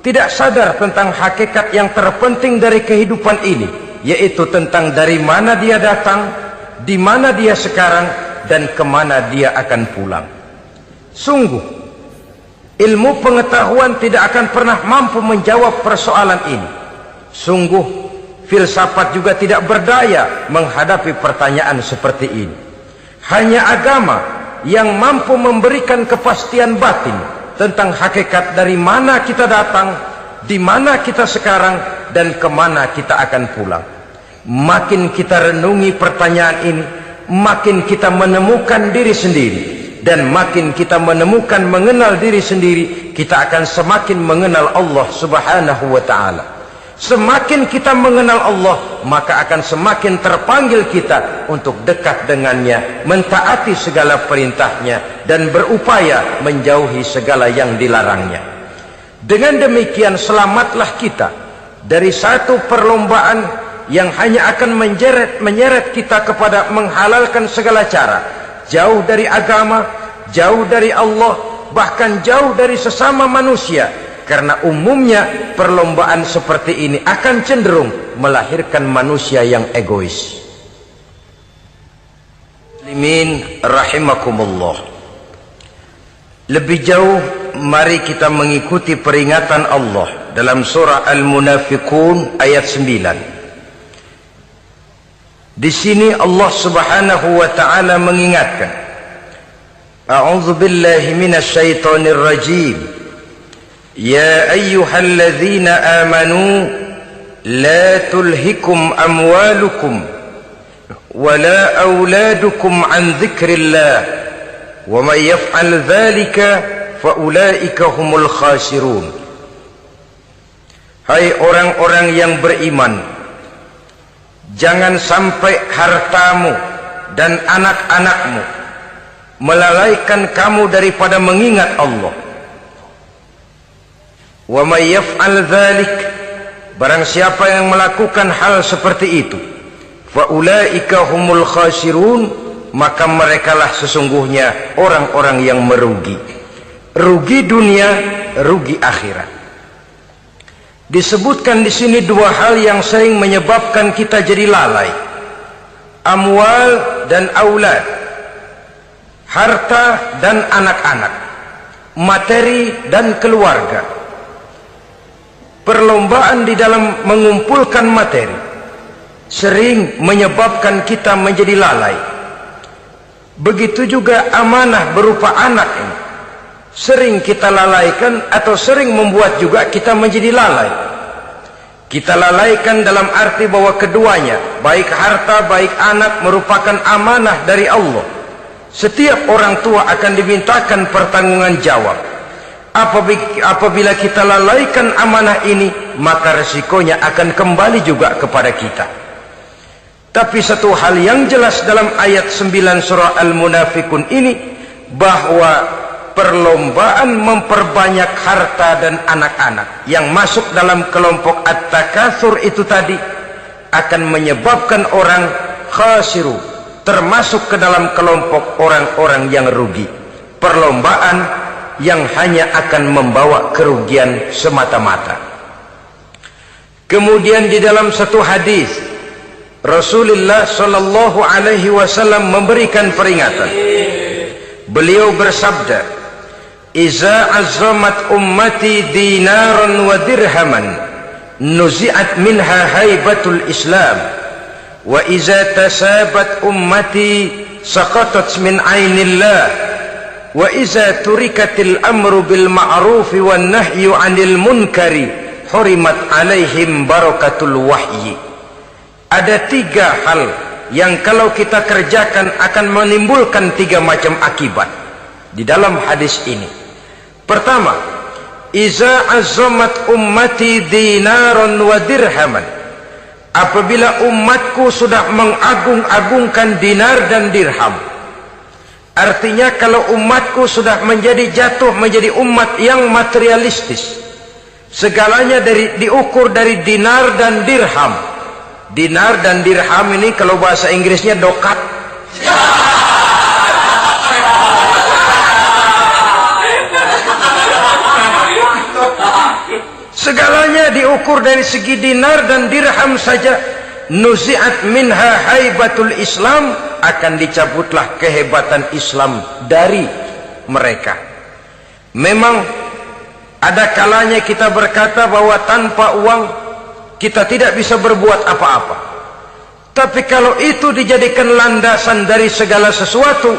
tidak sadar tentang hakikat yang terpenting dari kehidupan ini, yaitu tentang dari mana dia datang, di mana dia sekarang, dan kemana dia akan pulang. Sungguh, ilmu pengetahuan tidak akan pernah mampu menjawab persoalan ini. Sungguh, filsafat juga tidak berdaya menghadapi pertanyaan seperti ini. Hanya agama yang mampu memberikan kepastian batin tentang hakikat dari mana kita datang, di mana kita sekarang, dan kemana kita akan pulang. Makin kita renungi pertanyaan ini, makin kita menemukan diri sendiri. Dan makin kita menemukan mengenal diri sendiri, kita akan semakin mengenal Allah subhanahu wa ta'ala. Semakin kita mengenal Allah, maka akan semakin terpanggil kita untuk dekat dengannya, mentaati segala perintahnya, dan berupaya menjauhi segala yang dilarangnya. Dengan demikian selamatlah kita dari satu perlombaan yang hanya akan menyeret kita kepada menghalalkan segala cara, jauh dari agama, jauh dari Allah, bahkan jauh dari sesama manusia. Karena umumnya perlombaan seperti ini akan cenderung melahirkan manusia yang egois. Muslimin rahimakumullah. Lebih jauh, mari kita mengikuti peringatan Allah dalam surah Al-Munafiqun ayat 9. Di sini Allah Subhanahu wa taala mengingatkan, A'udzu billahi minasy syaithanir rajim. Ya ayyuhalladzina amanu la tulhikum amwalukum wala auladukum an dzikrillah wa may yaf'al dzalika fa ulaika humul khasirun. Hai orang-orang yang beriman, jangan sampai hartamu dan anak-anakmu melalaikan kamu daripada mengingat Allah. Wa may yaf'al dzalik, barang siapa yang melakukan hal seperti itu, fa ulaika humul khasirun, maka merekalah sesungguhnya orang-orang yang merugi. Rugi dunia, rugi akhirat. Disebutkan di sini dua hal yang sering menyebabkan kita jadi lalai. Amwal dan aulad, harta dan anak-anak, materi dan keluarga. Perlombaan di dalam mengumpulkan materi sering menyebabkan kita menjadi lalai. Begitu juga amanah berupa anak ini sering kita lalaikan atau sering membuat juga kita menjadi lalai. Kita lalaikan dalam arti bahwa keduanya, baik harta baik anak, merupakan amanah dari Allah. Setiap orang tua akan dimintakan pertanggungan jawab. Apabila kita lalaikan amanah ini, maka resikonya akan kembali juga kepada kita. Tapi satu hal yang jelas dalam ayat 9 surah Al-Munafikun ini, bahwa perlombaan memperbanyak harta dan anak-anak yang masuk dalam kelompok at-takatsur itu tadi akan menyebabkan orang khasiru, termasuk ke dalam kelompok orang-orang yang rugi. Perlombaan yang hanya akan membawa kerugian semata-mata. Kemudian di dalam satu hadis Rasulullah sallallahu alaihi wasallam memberikan peringatan. Beliau bersabda, "Iza azamat ummati dinaran wa dirhaman, nuzi'at minha haibatul Islam, wa iza tasabat ummati saqatat min ainillah. Wa iza turikatil amru bil ma'rufi wan nahyu 'anil munkari hurimat 'alaihim barakatul wahyi." Ada tiga hal yang kalau kita kerjakan akan menimbulkan tiga macam akibat di dalam hadis ini. Pertama, iza azamat ummati dinaran wa dirhaman. Apabila umatku sudah mengagung-agungkan dinar dan dirham, artinya kalau umatku sudah jatuh menjadi umat yang materialistis, segalanya diukur dari dinar dan dirham. Dinar dan dirham ini kalau bahasa Inggrisnya dokat. Segalanya diukur dari segi dinar dan dirham saja. Nuzi'at minha haibatul Islam, akan dicabutlah kehebatan Islam dari mereka. Memang ada kalanya kita berkata bahwa tanpa uang kita tidak bisa berbuat apa-apa. Tapi kalau itu dijadikan landasan dari segala sesuatu,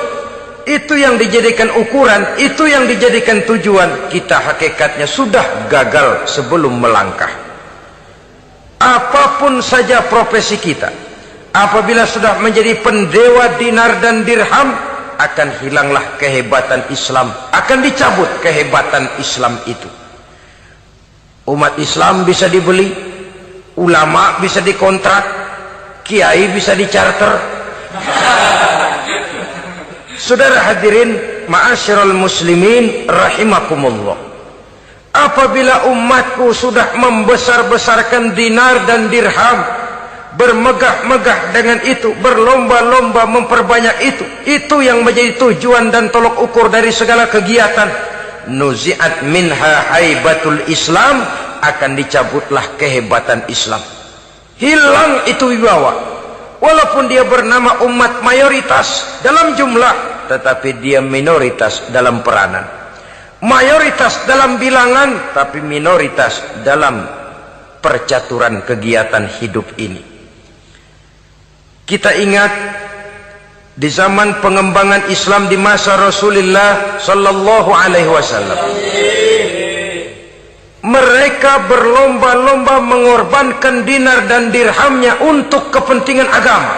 itu yang dijadikan ukuran, itu yang dijadikan tujuan, kita hakikatnya sudah gagal sebelum melangkah. Apapun saja profesi kita, apabila sudah menjadi pendewa dinar dan dirham, akan hilanglah kehebatan Islam, akan dicabut kehebatan Islam itu. Umat Islam bisa dibeli, ulama bisa dikontrak, kiai bisa dicarter. Saudara hadirin ma'asyiral muslimin rahimakumullah, apabila umatku sudah membesar-besarkan dinar dan dirham, bermegah-megah dengan itu, berlomba-lomba memperbanyak itu yang menjadi tujuan dan tolok ukur dari segala kegiatan, nuzi'at minha haibatul Islam, akan dicabutlah kehebatan Islam. Hilang itu wibawa. Walaupun dia bernama umat mayoritas dalam jumlah, tetapi dia minoritas dalam peranan. Mayoritas dalam bilangan, tapi minoritas dalam percaturan kegiatan hidup ini. Kita ingat di zaman pengembangan Islam di masa Rasulullah sallallahu alaihi wasallam, mereka berlomba-lomba mengorbankan dinar dan dirhamnya untuk kepentingan agama,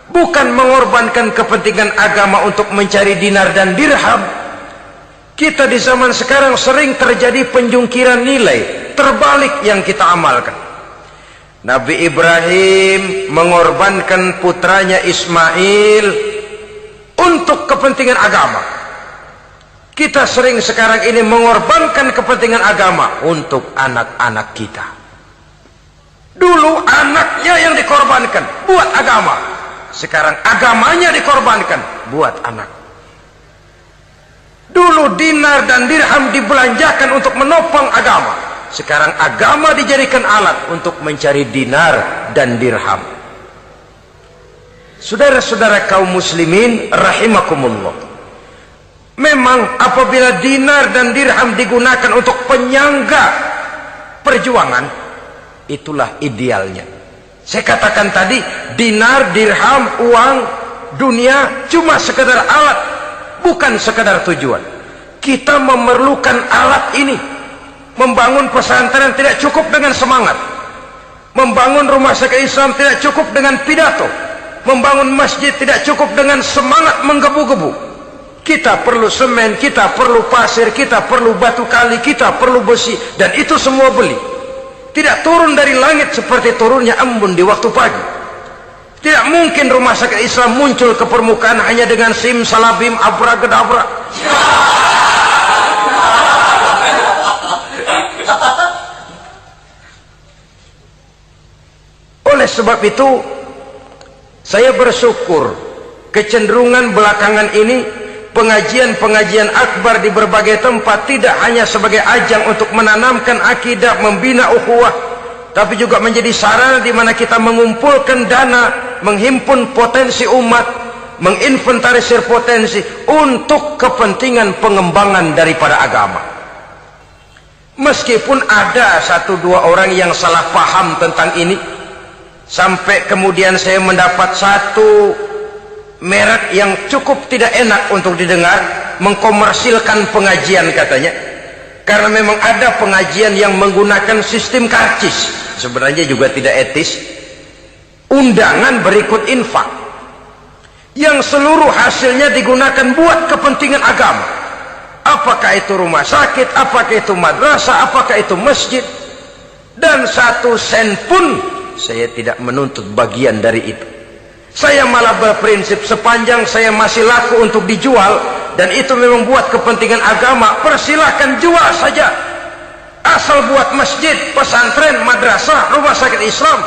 bukan mengorbankan kepentingan agama untuk mencari dinar dan dirham. Kita di zaman sekarang sering terjadi penjungkiran nilai, terbalik yang kita amalkan. Nabi Ibrahim mengorbankan putranya Ismail untuk kepentingan agama. Kita sering sekarang ini mengorbankan kepentingan agama untuk anak-anak kita. Dulu anaknya yang dikorbankan buat agama, sekarang agamanya dikorbankan buat anak. Dulu dinar dan dirham dibelanjakan untuk menopang agama, sekarang agama dijadikan alat untuk mencari dinar dan dirham. Saudara-saudara kaum muslimin rahimakumullah, memang apabila dinar dan dirham digunakan untuk penyangga perjuangan, itulah idealnya. Saya katakan tadi, dinar, dirham, uang, dunia cuma sekedar alat, bukan sekedar tujuan. Kita memerlukan alat ini. Membangun pesantren tidak cukup dengan semangat. Membangun rumah sakit Islam tidak cukup dengan pidato. Membangun masjid tidak cukup dengan semangat menggebu-gebu. Kita perlu semen, kita perlu pasir, kita perlu batu kali, kita perlu besi, dan itu semua beli. Tidak turun dari langit seperti turunnya embun di waktu pagi. Tidak mungkin rumah sakit Islam muncul ke permukaan hanya dengan sim salabim abra-gedabra. Oleh sebab itu, saya bersyukur kecenderungan belakangan ini pengajian-pengajian akbar di berbagai tempat tidak hanya sebagai ajang untuk menanamkan akidah, membina ukhuwah, tapi juga menjadi sarana di mana kita mengumpulkan dana, menghimpun potensi umat, menginventarisir potensi untuk kepentingan pengembangan daripada agama. Meskipun ada satu dua orang yang salah paham tentang ini, sampai kemudian saya mendapat satu merek yang cukup tidak enak untuk didengar, mengkomersilkan pengajian katanya. Karena memang ada pengajian yang menggunakan sistem karcis, sebenarnya juga tidak etis. Undangan berikut infak, yang seluruh hasilnya digunakan buat kepentingan agama. Apakah itu rumah sakit, apakah itu madrasah, apakah itu masjid, dan 1 sen pun saya tidak menuntut bagian dari itu. Saya malah berprinsip sepanjang saya masih laku untuk dijual dan itu memang buat kepentingan agama, persilahkan jual saja. Asal buat masjid, pesantren, madrasah, rumah sakit Islam,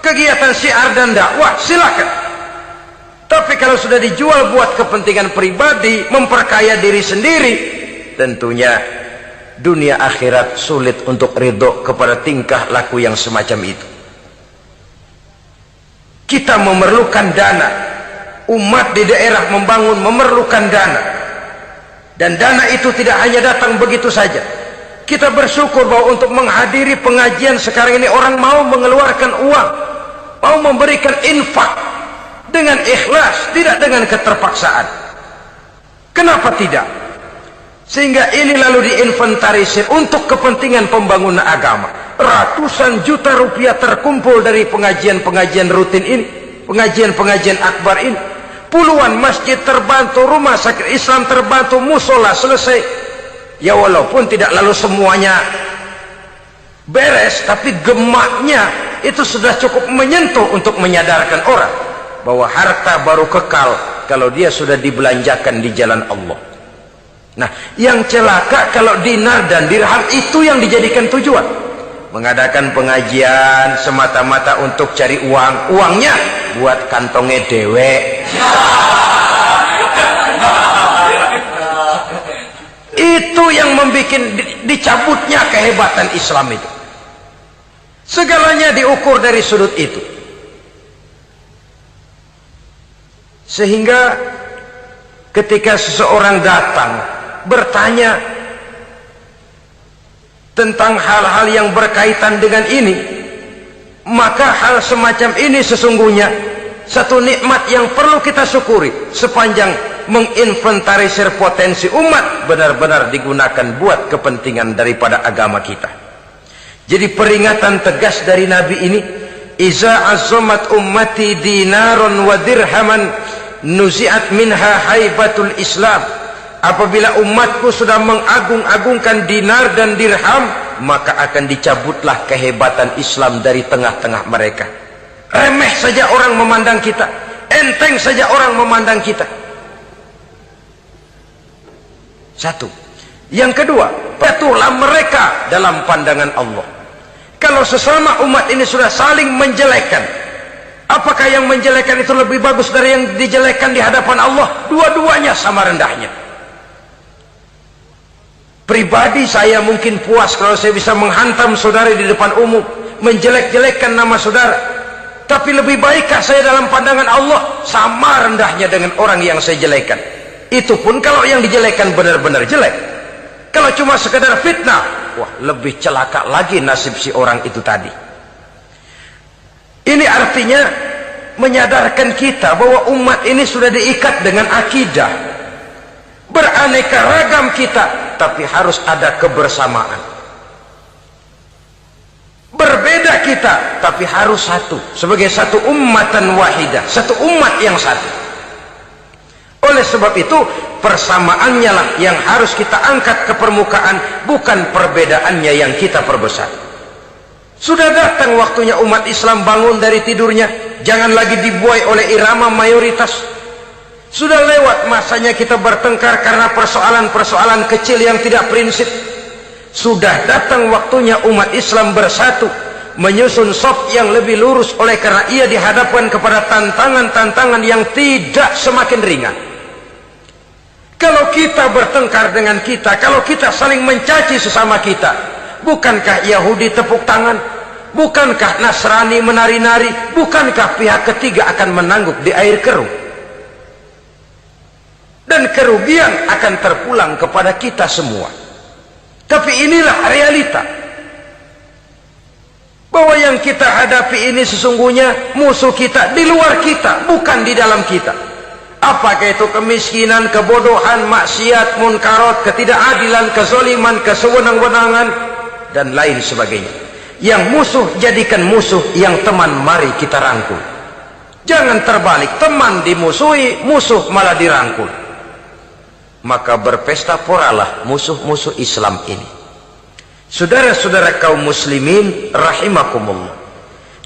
kegiatan syiar dan dakwah, silakan. Tapi kalau sudah dijual buat kepentingan pribadi, memperkaya diri sendiri, tentunya dunia akhirat sulit untuk ridho kepada tingkah laku yang semacam itu. Kita memerlukan dana. Umat di daerah membangun memerlukan dana. Dan dana itu tidak hanya datang begitu saja. Kita bersyukur bahwa untuk menghadiri pengajian sekarang ini orang mau mengeluarkan uang, mau memberikan infak dengan ikhlas, tidak dengan keterpaksaan. Kenapa tidak? Sehingga ini lalu diinventarisir untuk kepentingan pembangunan agama. Ratusan juta rupiah terkumpul dari pengajian-pengajian rutin ini, pengajian-pengajian akbar ini. Puluhan masjid terbantu, rumah sakit Islam terbantu, musola selesai. Ya walaupun tidak lalu semuanya beres, tapi gemaknya itu sudah cukup menyentuh untuk menyadarkan orang bahwa harta baru kekal kalau dia sudah dibelanjakan di jalan Allah. Nah, yang celaka kalau dinar dan dirham itu yang dijadikan tujuan. Mengadakan pengajian semata-mata untuk cari uang, uangnya buat kantongnya dewe. Itu yang membuat dicabutnya kehebatan Islam itu. Segalanya diukur dari sudut itu. Sehingga ketika seseorang datang bertanya tentang hal-hal yang berkaitan dengan ini, maka hal semacam ini sesungguhnya satu nikmat yang perlu kita syukuri sepanjang menginventarisir potensi umat benar-benar digunakan buat kepentingan daripada agama kita. Jadi peringatan tegas dari Nabi ini, iza azamat ummati dinaron wa dirhaman nuzi'at minha haibatul Islam. Apabila umatku sudah mengagung-agungkan dinar dan dirham, maka akan dicabutlah kehebatan Islam dari tengah-tengah mereka. Remeh saja orang memandang kita, enteng saja orang memandang kita. Satu. Yang kedua, patuhlah mereka dalam pandangan Allah. Kalau sesama umat ini sudah saling menjelekkan, apakah yang menjelekkan itu lebih bagus dari yang dijelekkan di hadapan Allah? Dua-duanya sama rendahnya. Pribadi saya mungkin puas kalau saya bisa menghantam saudara di depan umum, menjelek-jelekkan nama saudara. Tapi lebih baikkah saya dalam pandangan Allah? Sama rendahnya dengan orang yang saya jelekkan. Itu pun kalau yang dijelekkan benar-benar jelek. Kalau cuma sekedar fitnah, wah, lebih celaka lagi nasib si orang itu tadi. Ini artinya menyadarkan kita bahwa umat ini sudah diikat dengan akidah. Beraneka ragam kita, tapi harus ada kebersamaan. Berbeda kita, tapi harus satu. Sebagai satu ummatan wahidah, satu umat yang satu. Oleh sebab itu, persamaannya lah yang harus kita angkat ke permukaan, bukan perbedaannya yang kita perbesar. Sudah datang waktunya umat Islam bangun dari tidurnya, jangan lagi dibuai oleh irama mayoritas. Sudah lewat masanya kita bertengkar karena persoalan-persoalan kecil yang tidak prinsip. Sudah datang waktunya umat Islam bersatu, menyusun saf yang lebih lurus, oleh karena ia dihadapkan kepada tantangan-tantangan yang tidak semakin ringan. Kalau kita bertengkar dengan kita, kalau kita saling mencaci sesama kita, bukankah Yahudi tepuk tangan? Bukankah Nasrani menari-nari? Bukankah pihak ketiga akan menangguk di air keruh? Dan kerugian akan terpulang kepada kita semua. Tapi inilah realita. Bahwa yang kita hadapi ini sesungguhnya musuh kita di luar kita, bukan di dalam kita. Apakah itu kemiskinan, kebodohan, maksiat, munkarat, ketidakadilan, kezaliman, kesewenang-wenangan, dan lain sebagainya. Yang musuh jadikan musuh, yang teman mari kita rangkul. Jangan terbalik, teman dimusuhi, musuh malah dirangkul. Maka berpesta poralah musuh-musuh Islam ini. Saudara-saudara kaum muslimin rahimakumullah,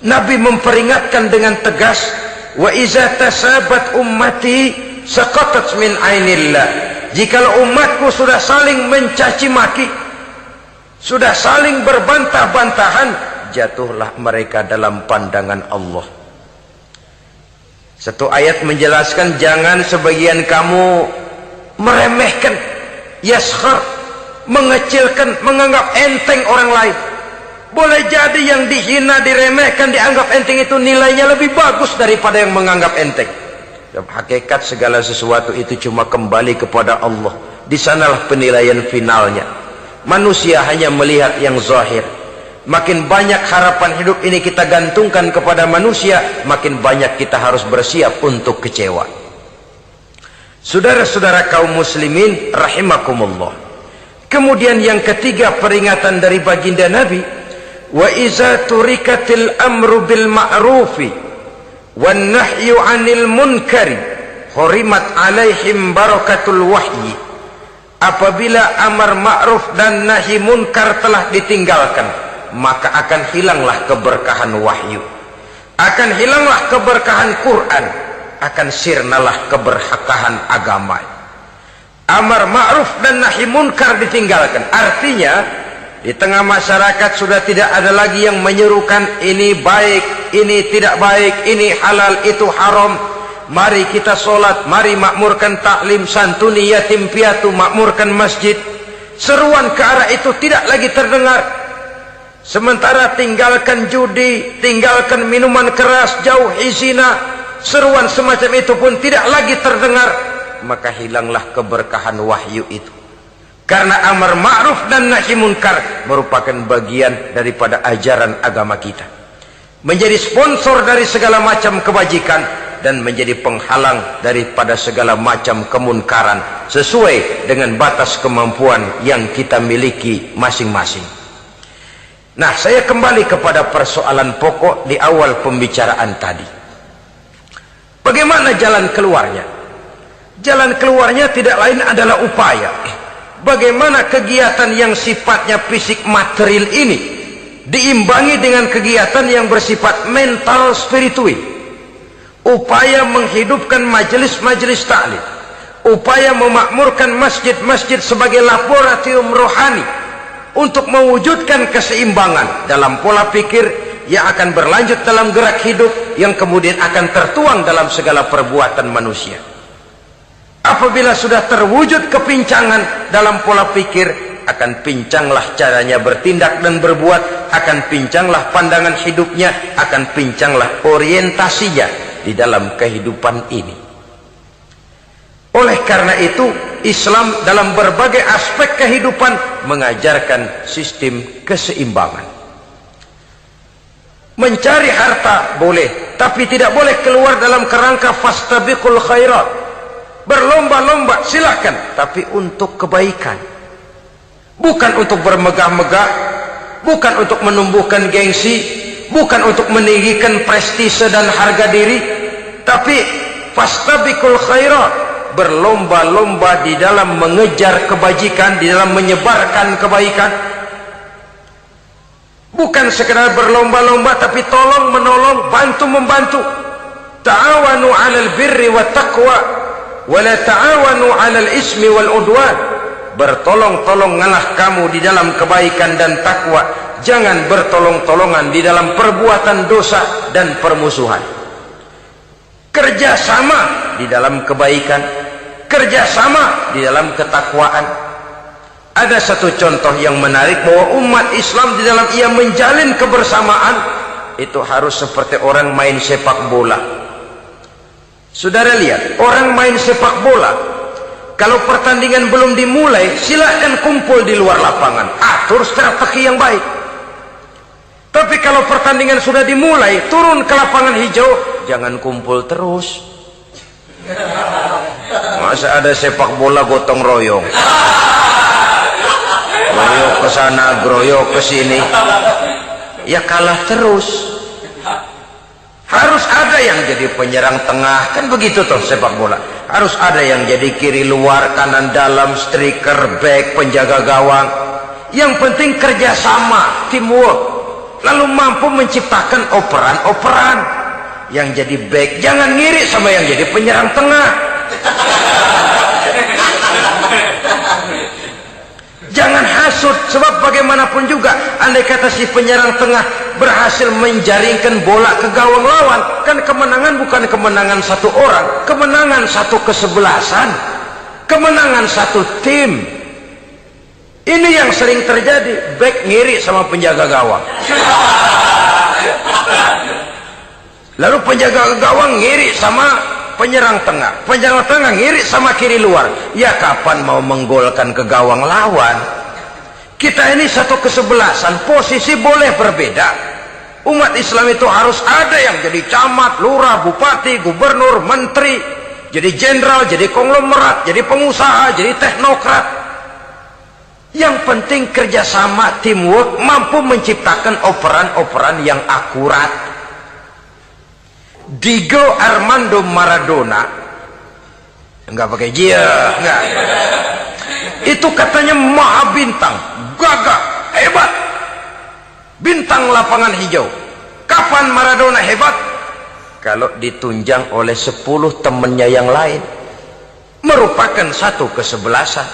Nabi memperingatkan dengan tegas, wa iza tasabat ummati saqatat min ainillah. Jikalau umatku sudah saling mencaci maki, sudah saling berbantah-bantahan, jatuhlah mereka dalam pandangan Allah. Satu ayat menjelaskan jangan sebagian kamu meremehkan, yaskhar, mengecilkan, menganggap enteng orang lain. Boleh jadi yang dihina, diremehkan, dianggap enteng itu nilainya lebih bagus daripada yang menganggap enteng. Dan hakikat segala sesuatu itu cuma kembali kepada Allah. Di sanalah penilaian finalnya. Manusia hanya melihat yang zahir. Makin banyak harapan hidup ini kita gantungkan kepada manusia, makin banyak kita harus bersiap untuk kecewa. Saudara-saudara kaum muslimin rahimakumullah. Kemudian yang ketiga peringatan dari baginda Nabi, wa iza turikatil amru bil ma'rufi wan nahyu 'anil munkari hurimat 'alaihim barakatul wahyi. Apabila amar ma'ruf dan nahi munkar telah ditinggalkan, maka akan hilanglah keberkahan wahyu, akan hilanglah keberkahan Quran, akan sirnalah keberkahan agama. Amar ma'ruf dan nahi munkar ditinggalkan, artinya di tengah masyarakat sudah tidak ada lagi yang menyerukan ini baik, ini tidak baik, ini halal, itu haram. Mari kita sholat, mari makmurkan taklim, santuni yatim piatu, makmurkan masjid. Seruan ke arah itu tidak lagi terdengar. Sementara tinggalkan judi, tinggalkan minuman keras, jauhi zina, seruan semacam itu pun tidak lagi terdengar. Maka hilanglah keberkahan wahyu itu. Karena amar ma'ruf dan nahi munkar merupakan bagian daripada ajaran agama kita. Menjadi sponsor dari segala macam kebajikan dan menjadi penghalang daripada segala macam kemunkaran sesuai dengan batas kemampuan yang kita miliki masing-masing. Nah, saya kembali kepada persoalan pokok di awal pembicaraan tadi. Bagaimana jalan keluarnya? Jalan keluarnya tidak lain adalah upaya. Bagaimana kegiatan yang sifatnya fisik material ini diimbangi dengan kegiatan yang bersifat mental spiritual. Upaya menghidupkan majelis-majelis taklim, upaya memakmurkan masjid-masjid sebagai laboratorium rohani untuk mewujudkan keseimbangan dalam pola pikir yang akan berlanjut dalam gerak hidup yang kemudian akan tertuang dalam segala perbuatan manusia. Apabila sudah terwujud kepincangan dalam pola pikir, akan pincanglah caranya bertindak dan berbuat, akan pincanglah pandangan hidupnya, akan pincanglah orientasinya di dalam kehidupan ini. Oleh karena itu, Islam dalam berbagai aspek kehidupan mengajarkan sistem keseimbangan. Mencari harta boleh, tapi tidak boleh keluar dalam kerangka fastabiqul khairat. Berlomba-lomba silakan, tapi untuk kebaikan. Bukan untuk bermegah-megah, bukan untuk menumbuhkan gengsi, bukan untuk meninggikan prestise dan harga diri, tapi fastabiqul khairat, berlomba-lomba di dalam mengejar kebajikan, di dalam menyebarkan kebaikan. Bukan sekedar berlomba-lomba, tapi tolong menolong, bantu membantu. Ta'awanu 'alal birri wat taqwa wa la ta'awanu 'alal ismi wal udwan. Bertolong-tolonganlah kamu di dalam kebaikan dan takwa, jangan bertolong-tolongan di dalam perbuatan dosa dan permusuhan. Kerjasama di dalam kebaikan, kerjasama di dalam ketakwaan. Ada satu contoh yang menarik bahwa umat Islam di dalam ia menjalin kebersamaan itu harus seperti orang main sepak bola. Saudara lihat, orang main sepak bola, kalau pertandingan belum dimulai, silahkan kumpul di luar lapangan, atur strategi yang baik. Tapi kalau pertandingan sudah dimulai, turun ke lapangan hijau, jangan kumpul terus. Masa ada sepak bola gotong royong, groyok ke sana, groyok ke sini, ya kalah terus. Harus ada yang jadi penyerang tengah, kan begitu toh sepak bola. Harus ada yang jadi kiri luar, kanan dalam, striker, back, penjaga gawang. Yang penting kerjasama, teamwork, lalu mampu menciptakan operan-operan. Yang jadi back jangan ngiri sama yang jadi penyerang tengah. Jangan hasut, sebab bagaimanapun juga andai kata si penyerang tengah berhasil menjaringkan bola ke gawang lawan, kan kemenangan bukan kemenangan satu orang, kemenangan satu kesebelasan, kemenangan satu tim. Ini yang sering terjadi, back ngiri sama penjaga gawang, lalu penjaga gawang ngiri sama penyerang tengah, penyerang tengah ngiri sama kiri luar. Ya kapan mau menggolkan ke gawang lawan? Kita ini satu kesebelasan, posisi boleh berbeda. Umat Islam itu harus ada yang jadi camat, lurah, bupati, gubernur, menteri, jadi jenderal, jadi konglomerat, jadi pengusaha, jadi teknokrat. Yang penting kerjasama, teamwork, mampu menciptakan operan-operan yang akurat. Diego Armando Maradona, enggak pakai dia, enggak. Itu katanya maha bintang, gagah, hebat, bintang lapangan hijau. Kapan Maradona hebat? Kalau ditunjang oleh 10 temannya yang lain, merupakan satu kesebelasan.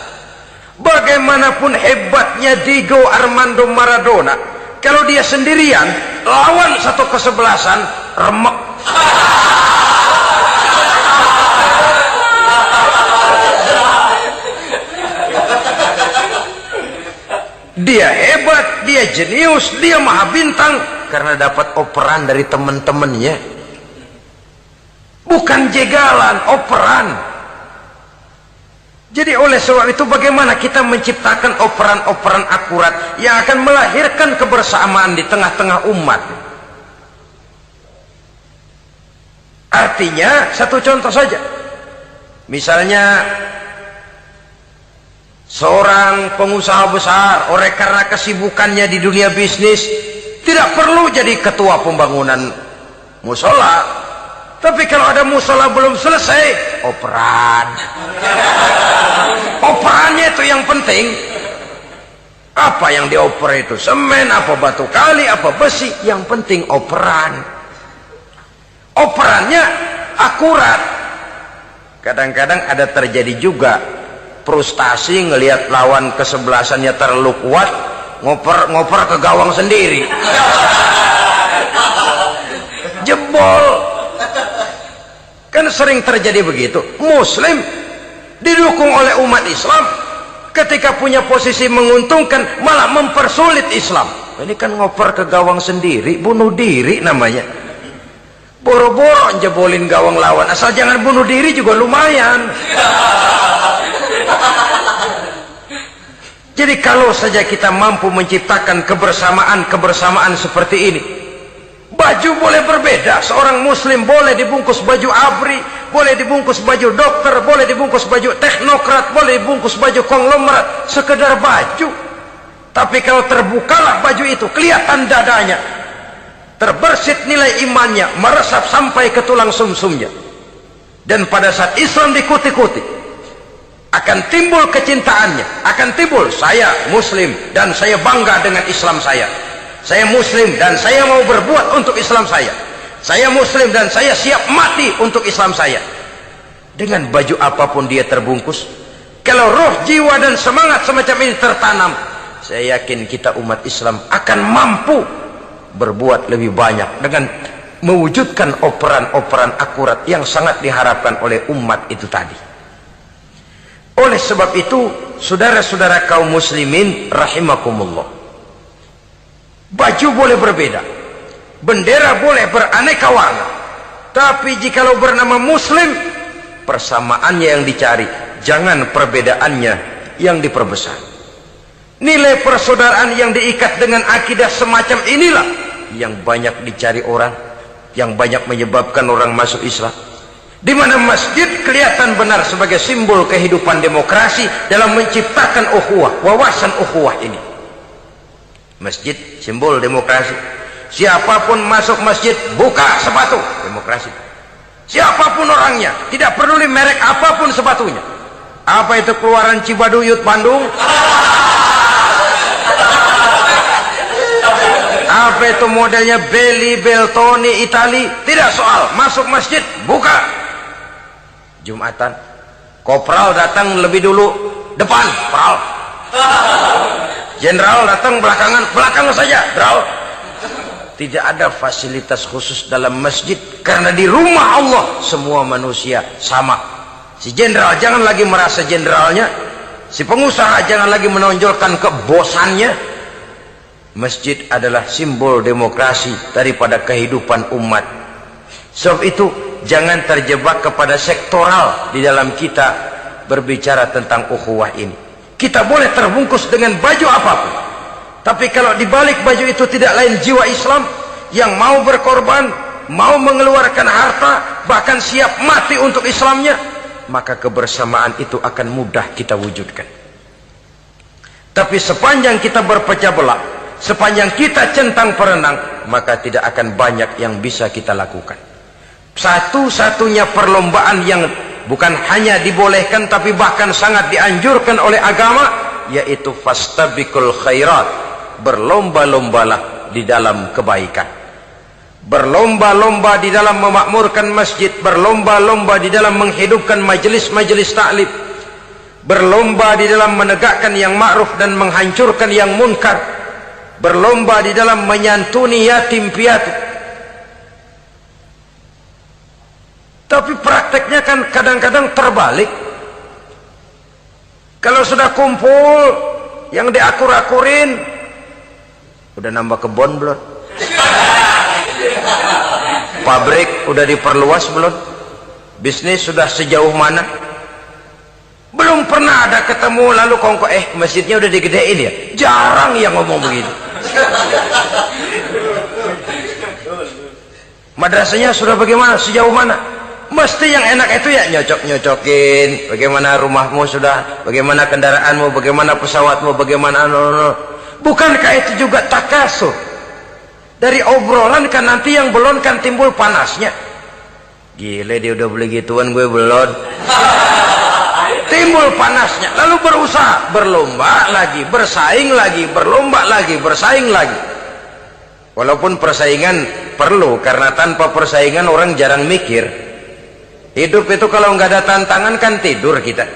Bagaimanapun hebatnya Diego Armando Maradona, kalau dia sendirian lawan satu kesebelasan, remek. Dia hebat, dia jenius, dia maha bintang karena dapat operan dari teman-temannya. Bukan jegalan, operan. Jadi oleh sebab itu bagaimana kita menciptakan operan-operan akurat yang akan melahirkan kebersamaan di tengah-tengah umat. Artinya satu contoh saja, misalnya seorang pengusaha besar, oleh karena kesibukannya di dunia bisnis, tidak perlu jadi ketua pembangunan musola. Tapi kalau ada musola belum selesai, operan. Operannya itu yang penting. Apa yang dioper itu? Semen, apa batu kali, apa besi? Yang penting operan. Operannya akurat. Kadang-kadang ada terjadi juga frustasi ngelihat lawan kesebelasannya terlalu kuat, ngoper ke gawang sendiri. Jebol. Kan sering terjadi begitu. Muslim didukung oleh umat Islam, ketika punya posisi menguntungkan malah mempersulit Islam. Ini kan ngoper ke gawang sendiri, bunuh diri namanya. Boro-boro jebolin gawang lawan, asal jangan bunuh diri juga lumayan. Jadi kalau saja kita mampu menciptakan kebersamaan seperti ini, baju boleh berbeda. Seorang muslim boleh dibungkus baju ABRI, boleh dibungkus baju dokter, boleh dibungkus baju teknokrat, boleh dibungkus baju konglomerat, sekedar baju. Tapi kalau terbukalah baju itu, kelihatan dadanya, terbersit nilai imannya, meresap sampai ke tulang sumsumnya. Dan pada saat Islam dikuti-kuti, akan timbul kecintaannya, akan timbul, saya muslim dan saya bangga dengan Islam saya. Saya muslim dan saya mau berbuat untuk Islam saya. Saya muslim dan saya siap mati untuk Islam saya. Dengan baju apapun dia terbungkus, kalau roh, jiwa dan semangat semacam ini tertanam, saya yakin kita umat Islam akan mampu berbuat lebih banyak dengan mewujudkan operan-operan akurat yang sangat diharapkan oleh umat itu tadi. Oleh sebab itu, saudara-saudara kaum muslimin rahimakumullah, baju boleh berbeda, bendera boleh beraneka warna, tapi jikalau bernama muslim, persamaannya yang dicari, jangan perbedaannya yang diperbesar. Nilai persaudaraan yang diikat dengan akidah semacam inilah yang banyak dicari orang, yang banyak menyebabkan orang masuk Islam. Di mana masjid kelihatan benar sebagai simbol kehidupan demokrasi dalam menciptakan ukhuwah, wawasan ukhuwah ini. Masjid simbol demokrasi. Siapapun masuk masjid buka sepatu, demokrasi. Siapapun orangnya, tidak peduli merek apapun sepatunya. Apa itu keluaran Cibaduyut Bandung? Apa itu modelnya Belli, Beltoni, Itali? Tidak soal, masuk masjid buka. Jumatan, kopral datang lebih dulu depan, pral. Jenderal datang belakang saja, pral. Tidak ada fasilitas khusus dalam masjid, karena di rumah Allah semua manusia sama. Si jenderal jangan lagi merasa jenderalnya, si pengusaha jangan lagi menonjolkan kebosannya. Masjid adalah simbol demokrasi daripada kehidupan umat. Sebab itu jangan terjebak kepada sektoral di dalam kita berbicara tentang ukhuwah ini. Kita boleh terbungkus dengan baju apapun, tapi kalau di balik baju itu tidak lain jiwa Islam yang mau berkorban, mau mengeluarkan harta, bahkan siap mati untuk Islamnya, maka kebersamaan itu akan mudah kita wujudkan. Tapi sepanjang kita berpecah belah, sepanjang kita centang perenang, maka tidak akan banyak yang bisa kita lakukan. Satu-satunya perlombaan yang bukan hanya dibolehkan tapi bahkan sangat dianjurkan oleh agama, yaitu fastabiqul khairat, berlomba-lombalah di dalam kebaikan, berlomba-lomba di dalam memakmurkan masjid, berlomba-lomba di dalam menghidupkan majelis-majelis taklim, berlomba di dalam menegakkan yang ma'ruf dan menghancurkan yang munkar, berlomba di dalam menyantuni yatim piatu. Tapi prakteknya kan kadang-kadang terbalik. Kalau sudah kumpul, yang diakur-akurin, udah nambah kebun belum? Pabrik udah diperluas belum? Bisnis sudah sejauh mana? Belum pernah ada ketemu lalu kongko, masjidnya udah digedein ya? Jarang yang ngomong begitu. Madrasahnya sudah bagaimana? Sejauh mana? Mesti yang enak itu ya nyocok-nyocokin. Bagaimana rumahmu sudah? Bagaimana kendaraanmu? Bagaimana pesawatmu? Bagaimana Bukankah itu juga takasur? Dari obrolan kan nanti yang belum kan timbul panasnya. Gile dia udah beli gituan, gue belum. Timbul panasnya, lalu berusaha, berlomba lagi, bersaing lagi, berlomba lagi, bersaing lagi. Walaupun persaingan perlu, karena tanpa persaingan orang jarang mikir. Hidup itu kalau nggak ada tantangan kan tidur kita.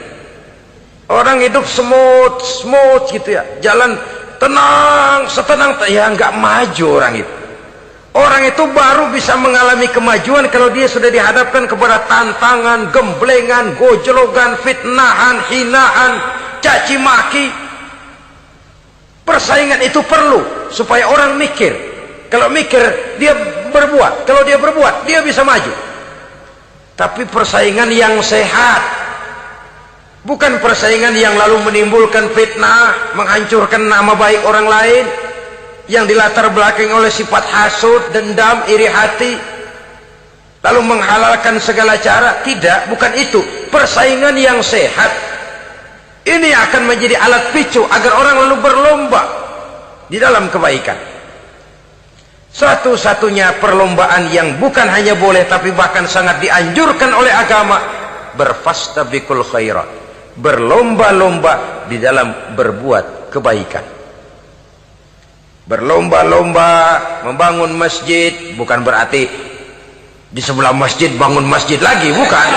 Orang hidup smooth gitu ya, jalan tenang, setenang ya, nggak maju orang itu. Orang itu baru bisa mengalami kemajuan kalau dia sudah dihadapkan kepada tantangan, gemblengan, gojlogan, fitnahan, hinaan, caci maki. Persaingan itu perlu supaya orang mikir. Kalau mikir dia berbuat, kalau dia berbuat dia bisa maju. Tapi persaingan yang sehat, bukan persaingan yang lalu menimbulkan fitnah, menghancurkan nama baik orang lain, yang dilatar belakangi oleh sifat hasud, dendam, iri hati, lalu menghalalkan segala cara. Tidak, bukan itu. Persaingan yang sehat ini akan menjadi alat picu agar orang lalu berlomba di dalam kebaikan. Satu-satunya perlombaan yang bukan hanya boleh tapi bahkan sangat dianjurkan oleh agama, berfastabiqul khairat, berlomba-lomba di dalam berbuat kebaikan. Berlomba-lomba membangun masjid bukan berarti di sebelah masjid bangun masjid lagi, bukan.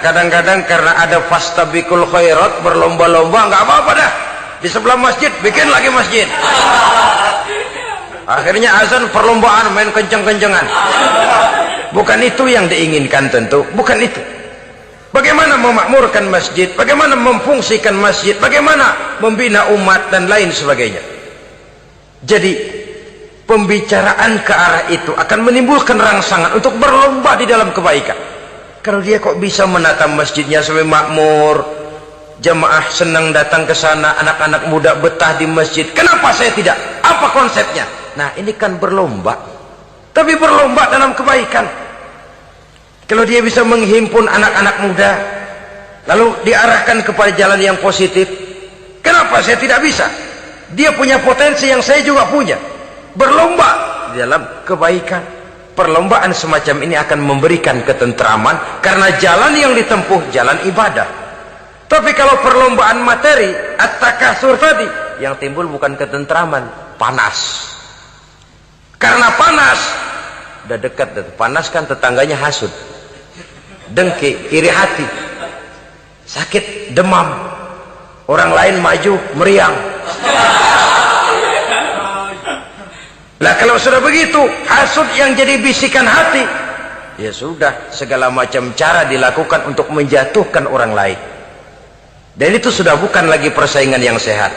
Kadang-kadang karena ada fastabiqul khairat, berlomba-lomba, nggak apa-apa dah. Di sebelah masjid bikin lagi masjid. Akhirnya azan perlombaan main kenceng-kencengan. Bukan itu yang diinginkan tentu, bukan itu. Bagaimana memakmurkan masjid, bagaimana memfungsikan masjid, bagaimana membina umat dan lain sebagainya. Jadi pembicaraan ke arah itu akan menimbulkan rangsangan untuk berlomba di dalam kebaikan. Kalau dia kok bisa menata masjidnya sampai makmur, jamaah senang datang ke sana, anak-anak muda betah di masjid, kenapa saya tidak? Apa konsepnya? Nah, ini kan berlomba, tapi berlomba dalam kebaikan. Kalau dia bisa menghimpun anak-anak muda lalu diarahkan kepada jalan yang positif, kenapa saya tidak bisa? Dia punya potensi yang saya juga punya. Berlomba di dalam kebaikan. Perlombaan semacam ini akan memberikan ketentraman karena jalan yang ditempuh jalan ibadah. Tapi kalau perlombaan materi, at-takasur tadi, yang timbul bukan ketentraman, panas. Karena panas, udah dekat, panas kan tetangganya hasud, dengki, iri hati, sakit, demam, orang lain maju, meriang. Lah kalau sudah begitu, hasud yang jadi bisikan hati, ya sudah, segala macam cara dilakukan untuk menjatuhkan orang lain. Dan itu sudah bukan lagi persaingan yang sehat.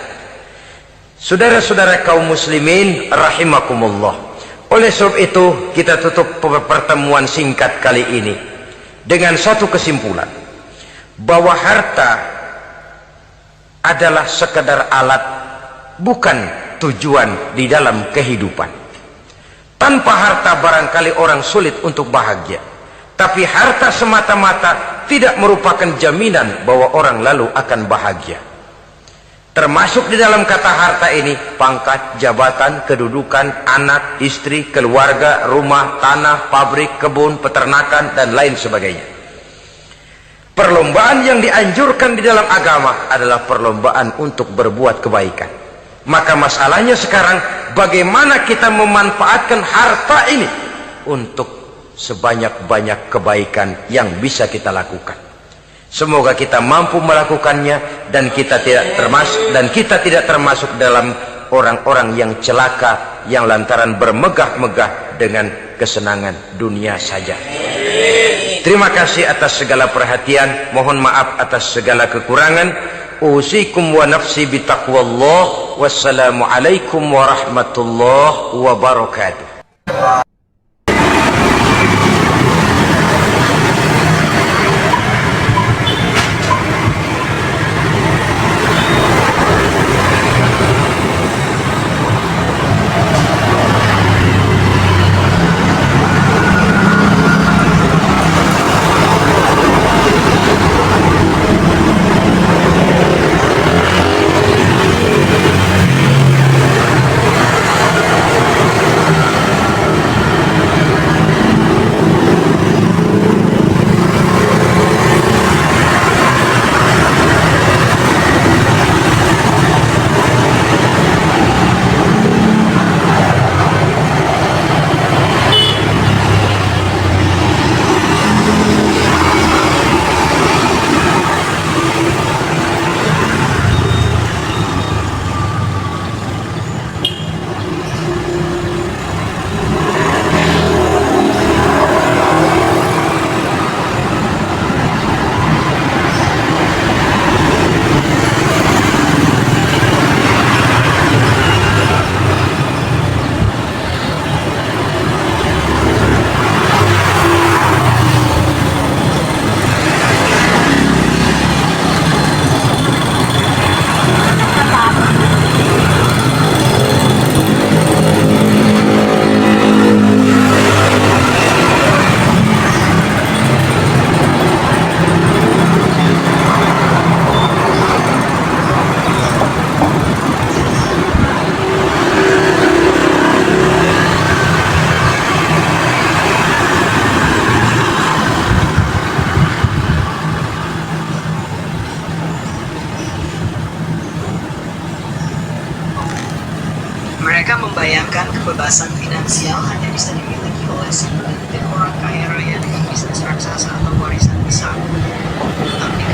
Saudara-saudara kaum muslimin rahimakumullah. Oleh sebab itu kita tutup pertemuan singkat kali ini dengan satu kesimpulan, bahwa harta adalah sekedar alat, bukan tujuan di dalam kehidupan. Tanpa harta barangkali orang sulit untuk bahagia, tapi harta semata-mata tidak merupakan jaminan bahwa orang lalu akan bahagia. Termasuk di dalam kata harta ini pangkat, jabatan, kedudukan, anak, istri, keluarga, rumah, tanah, pabrik, kebun, peternakan, dan lain sebagainya. Perlombaan yang dianjurkan di dalam agama adalah perlombaan untuk berbuat kebaikan. Maka masalahnya sekarang, bagaimana kita memanfaatkan harta ini untuk sebanyak-banyak kebaikan yang bisa kita lakukan. Semoga kita mampu melakukannya dan kita tidak termasuk dalam orang-orang yang celaka yang lantaran bermegah-megah dengan kesenangan dunia saja. Terima kasih atas segala perhatian, mohon maaf atas segala kekurangan. Usikum wa nafsi bitaqwallah. Wassalamu alaikum warahmatullahi wabarakatuh. Mereka membayangkan kebebasan finansial hanya bisa dimiliki oleh segelintir orang kaya raya dengan bisnis raksasa atau warisan besar. Tapi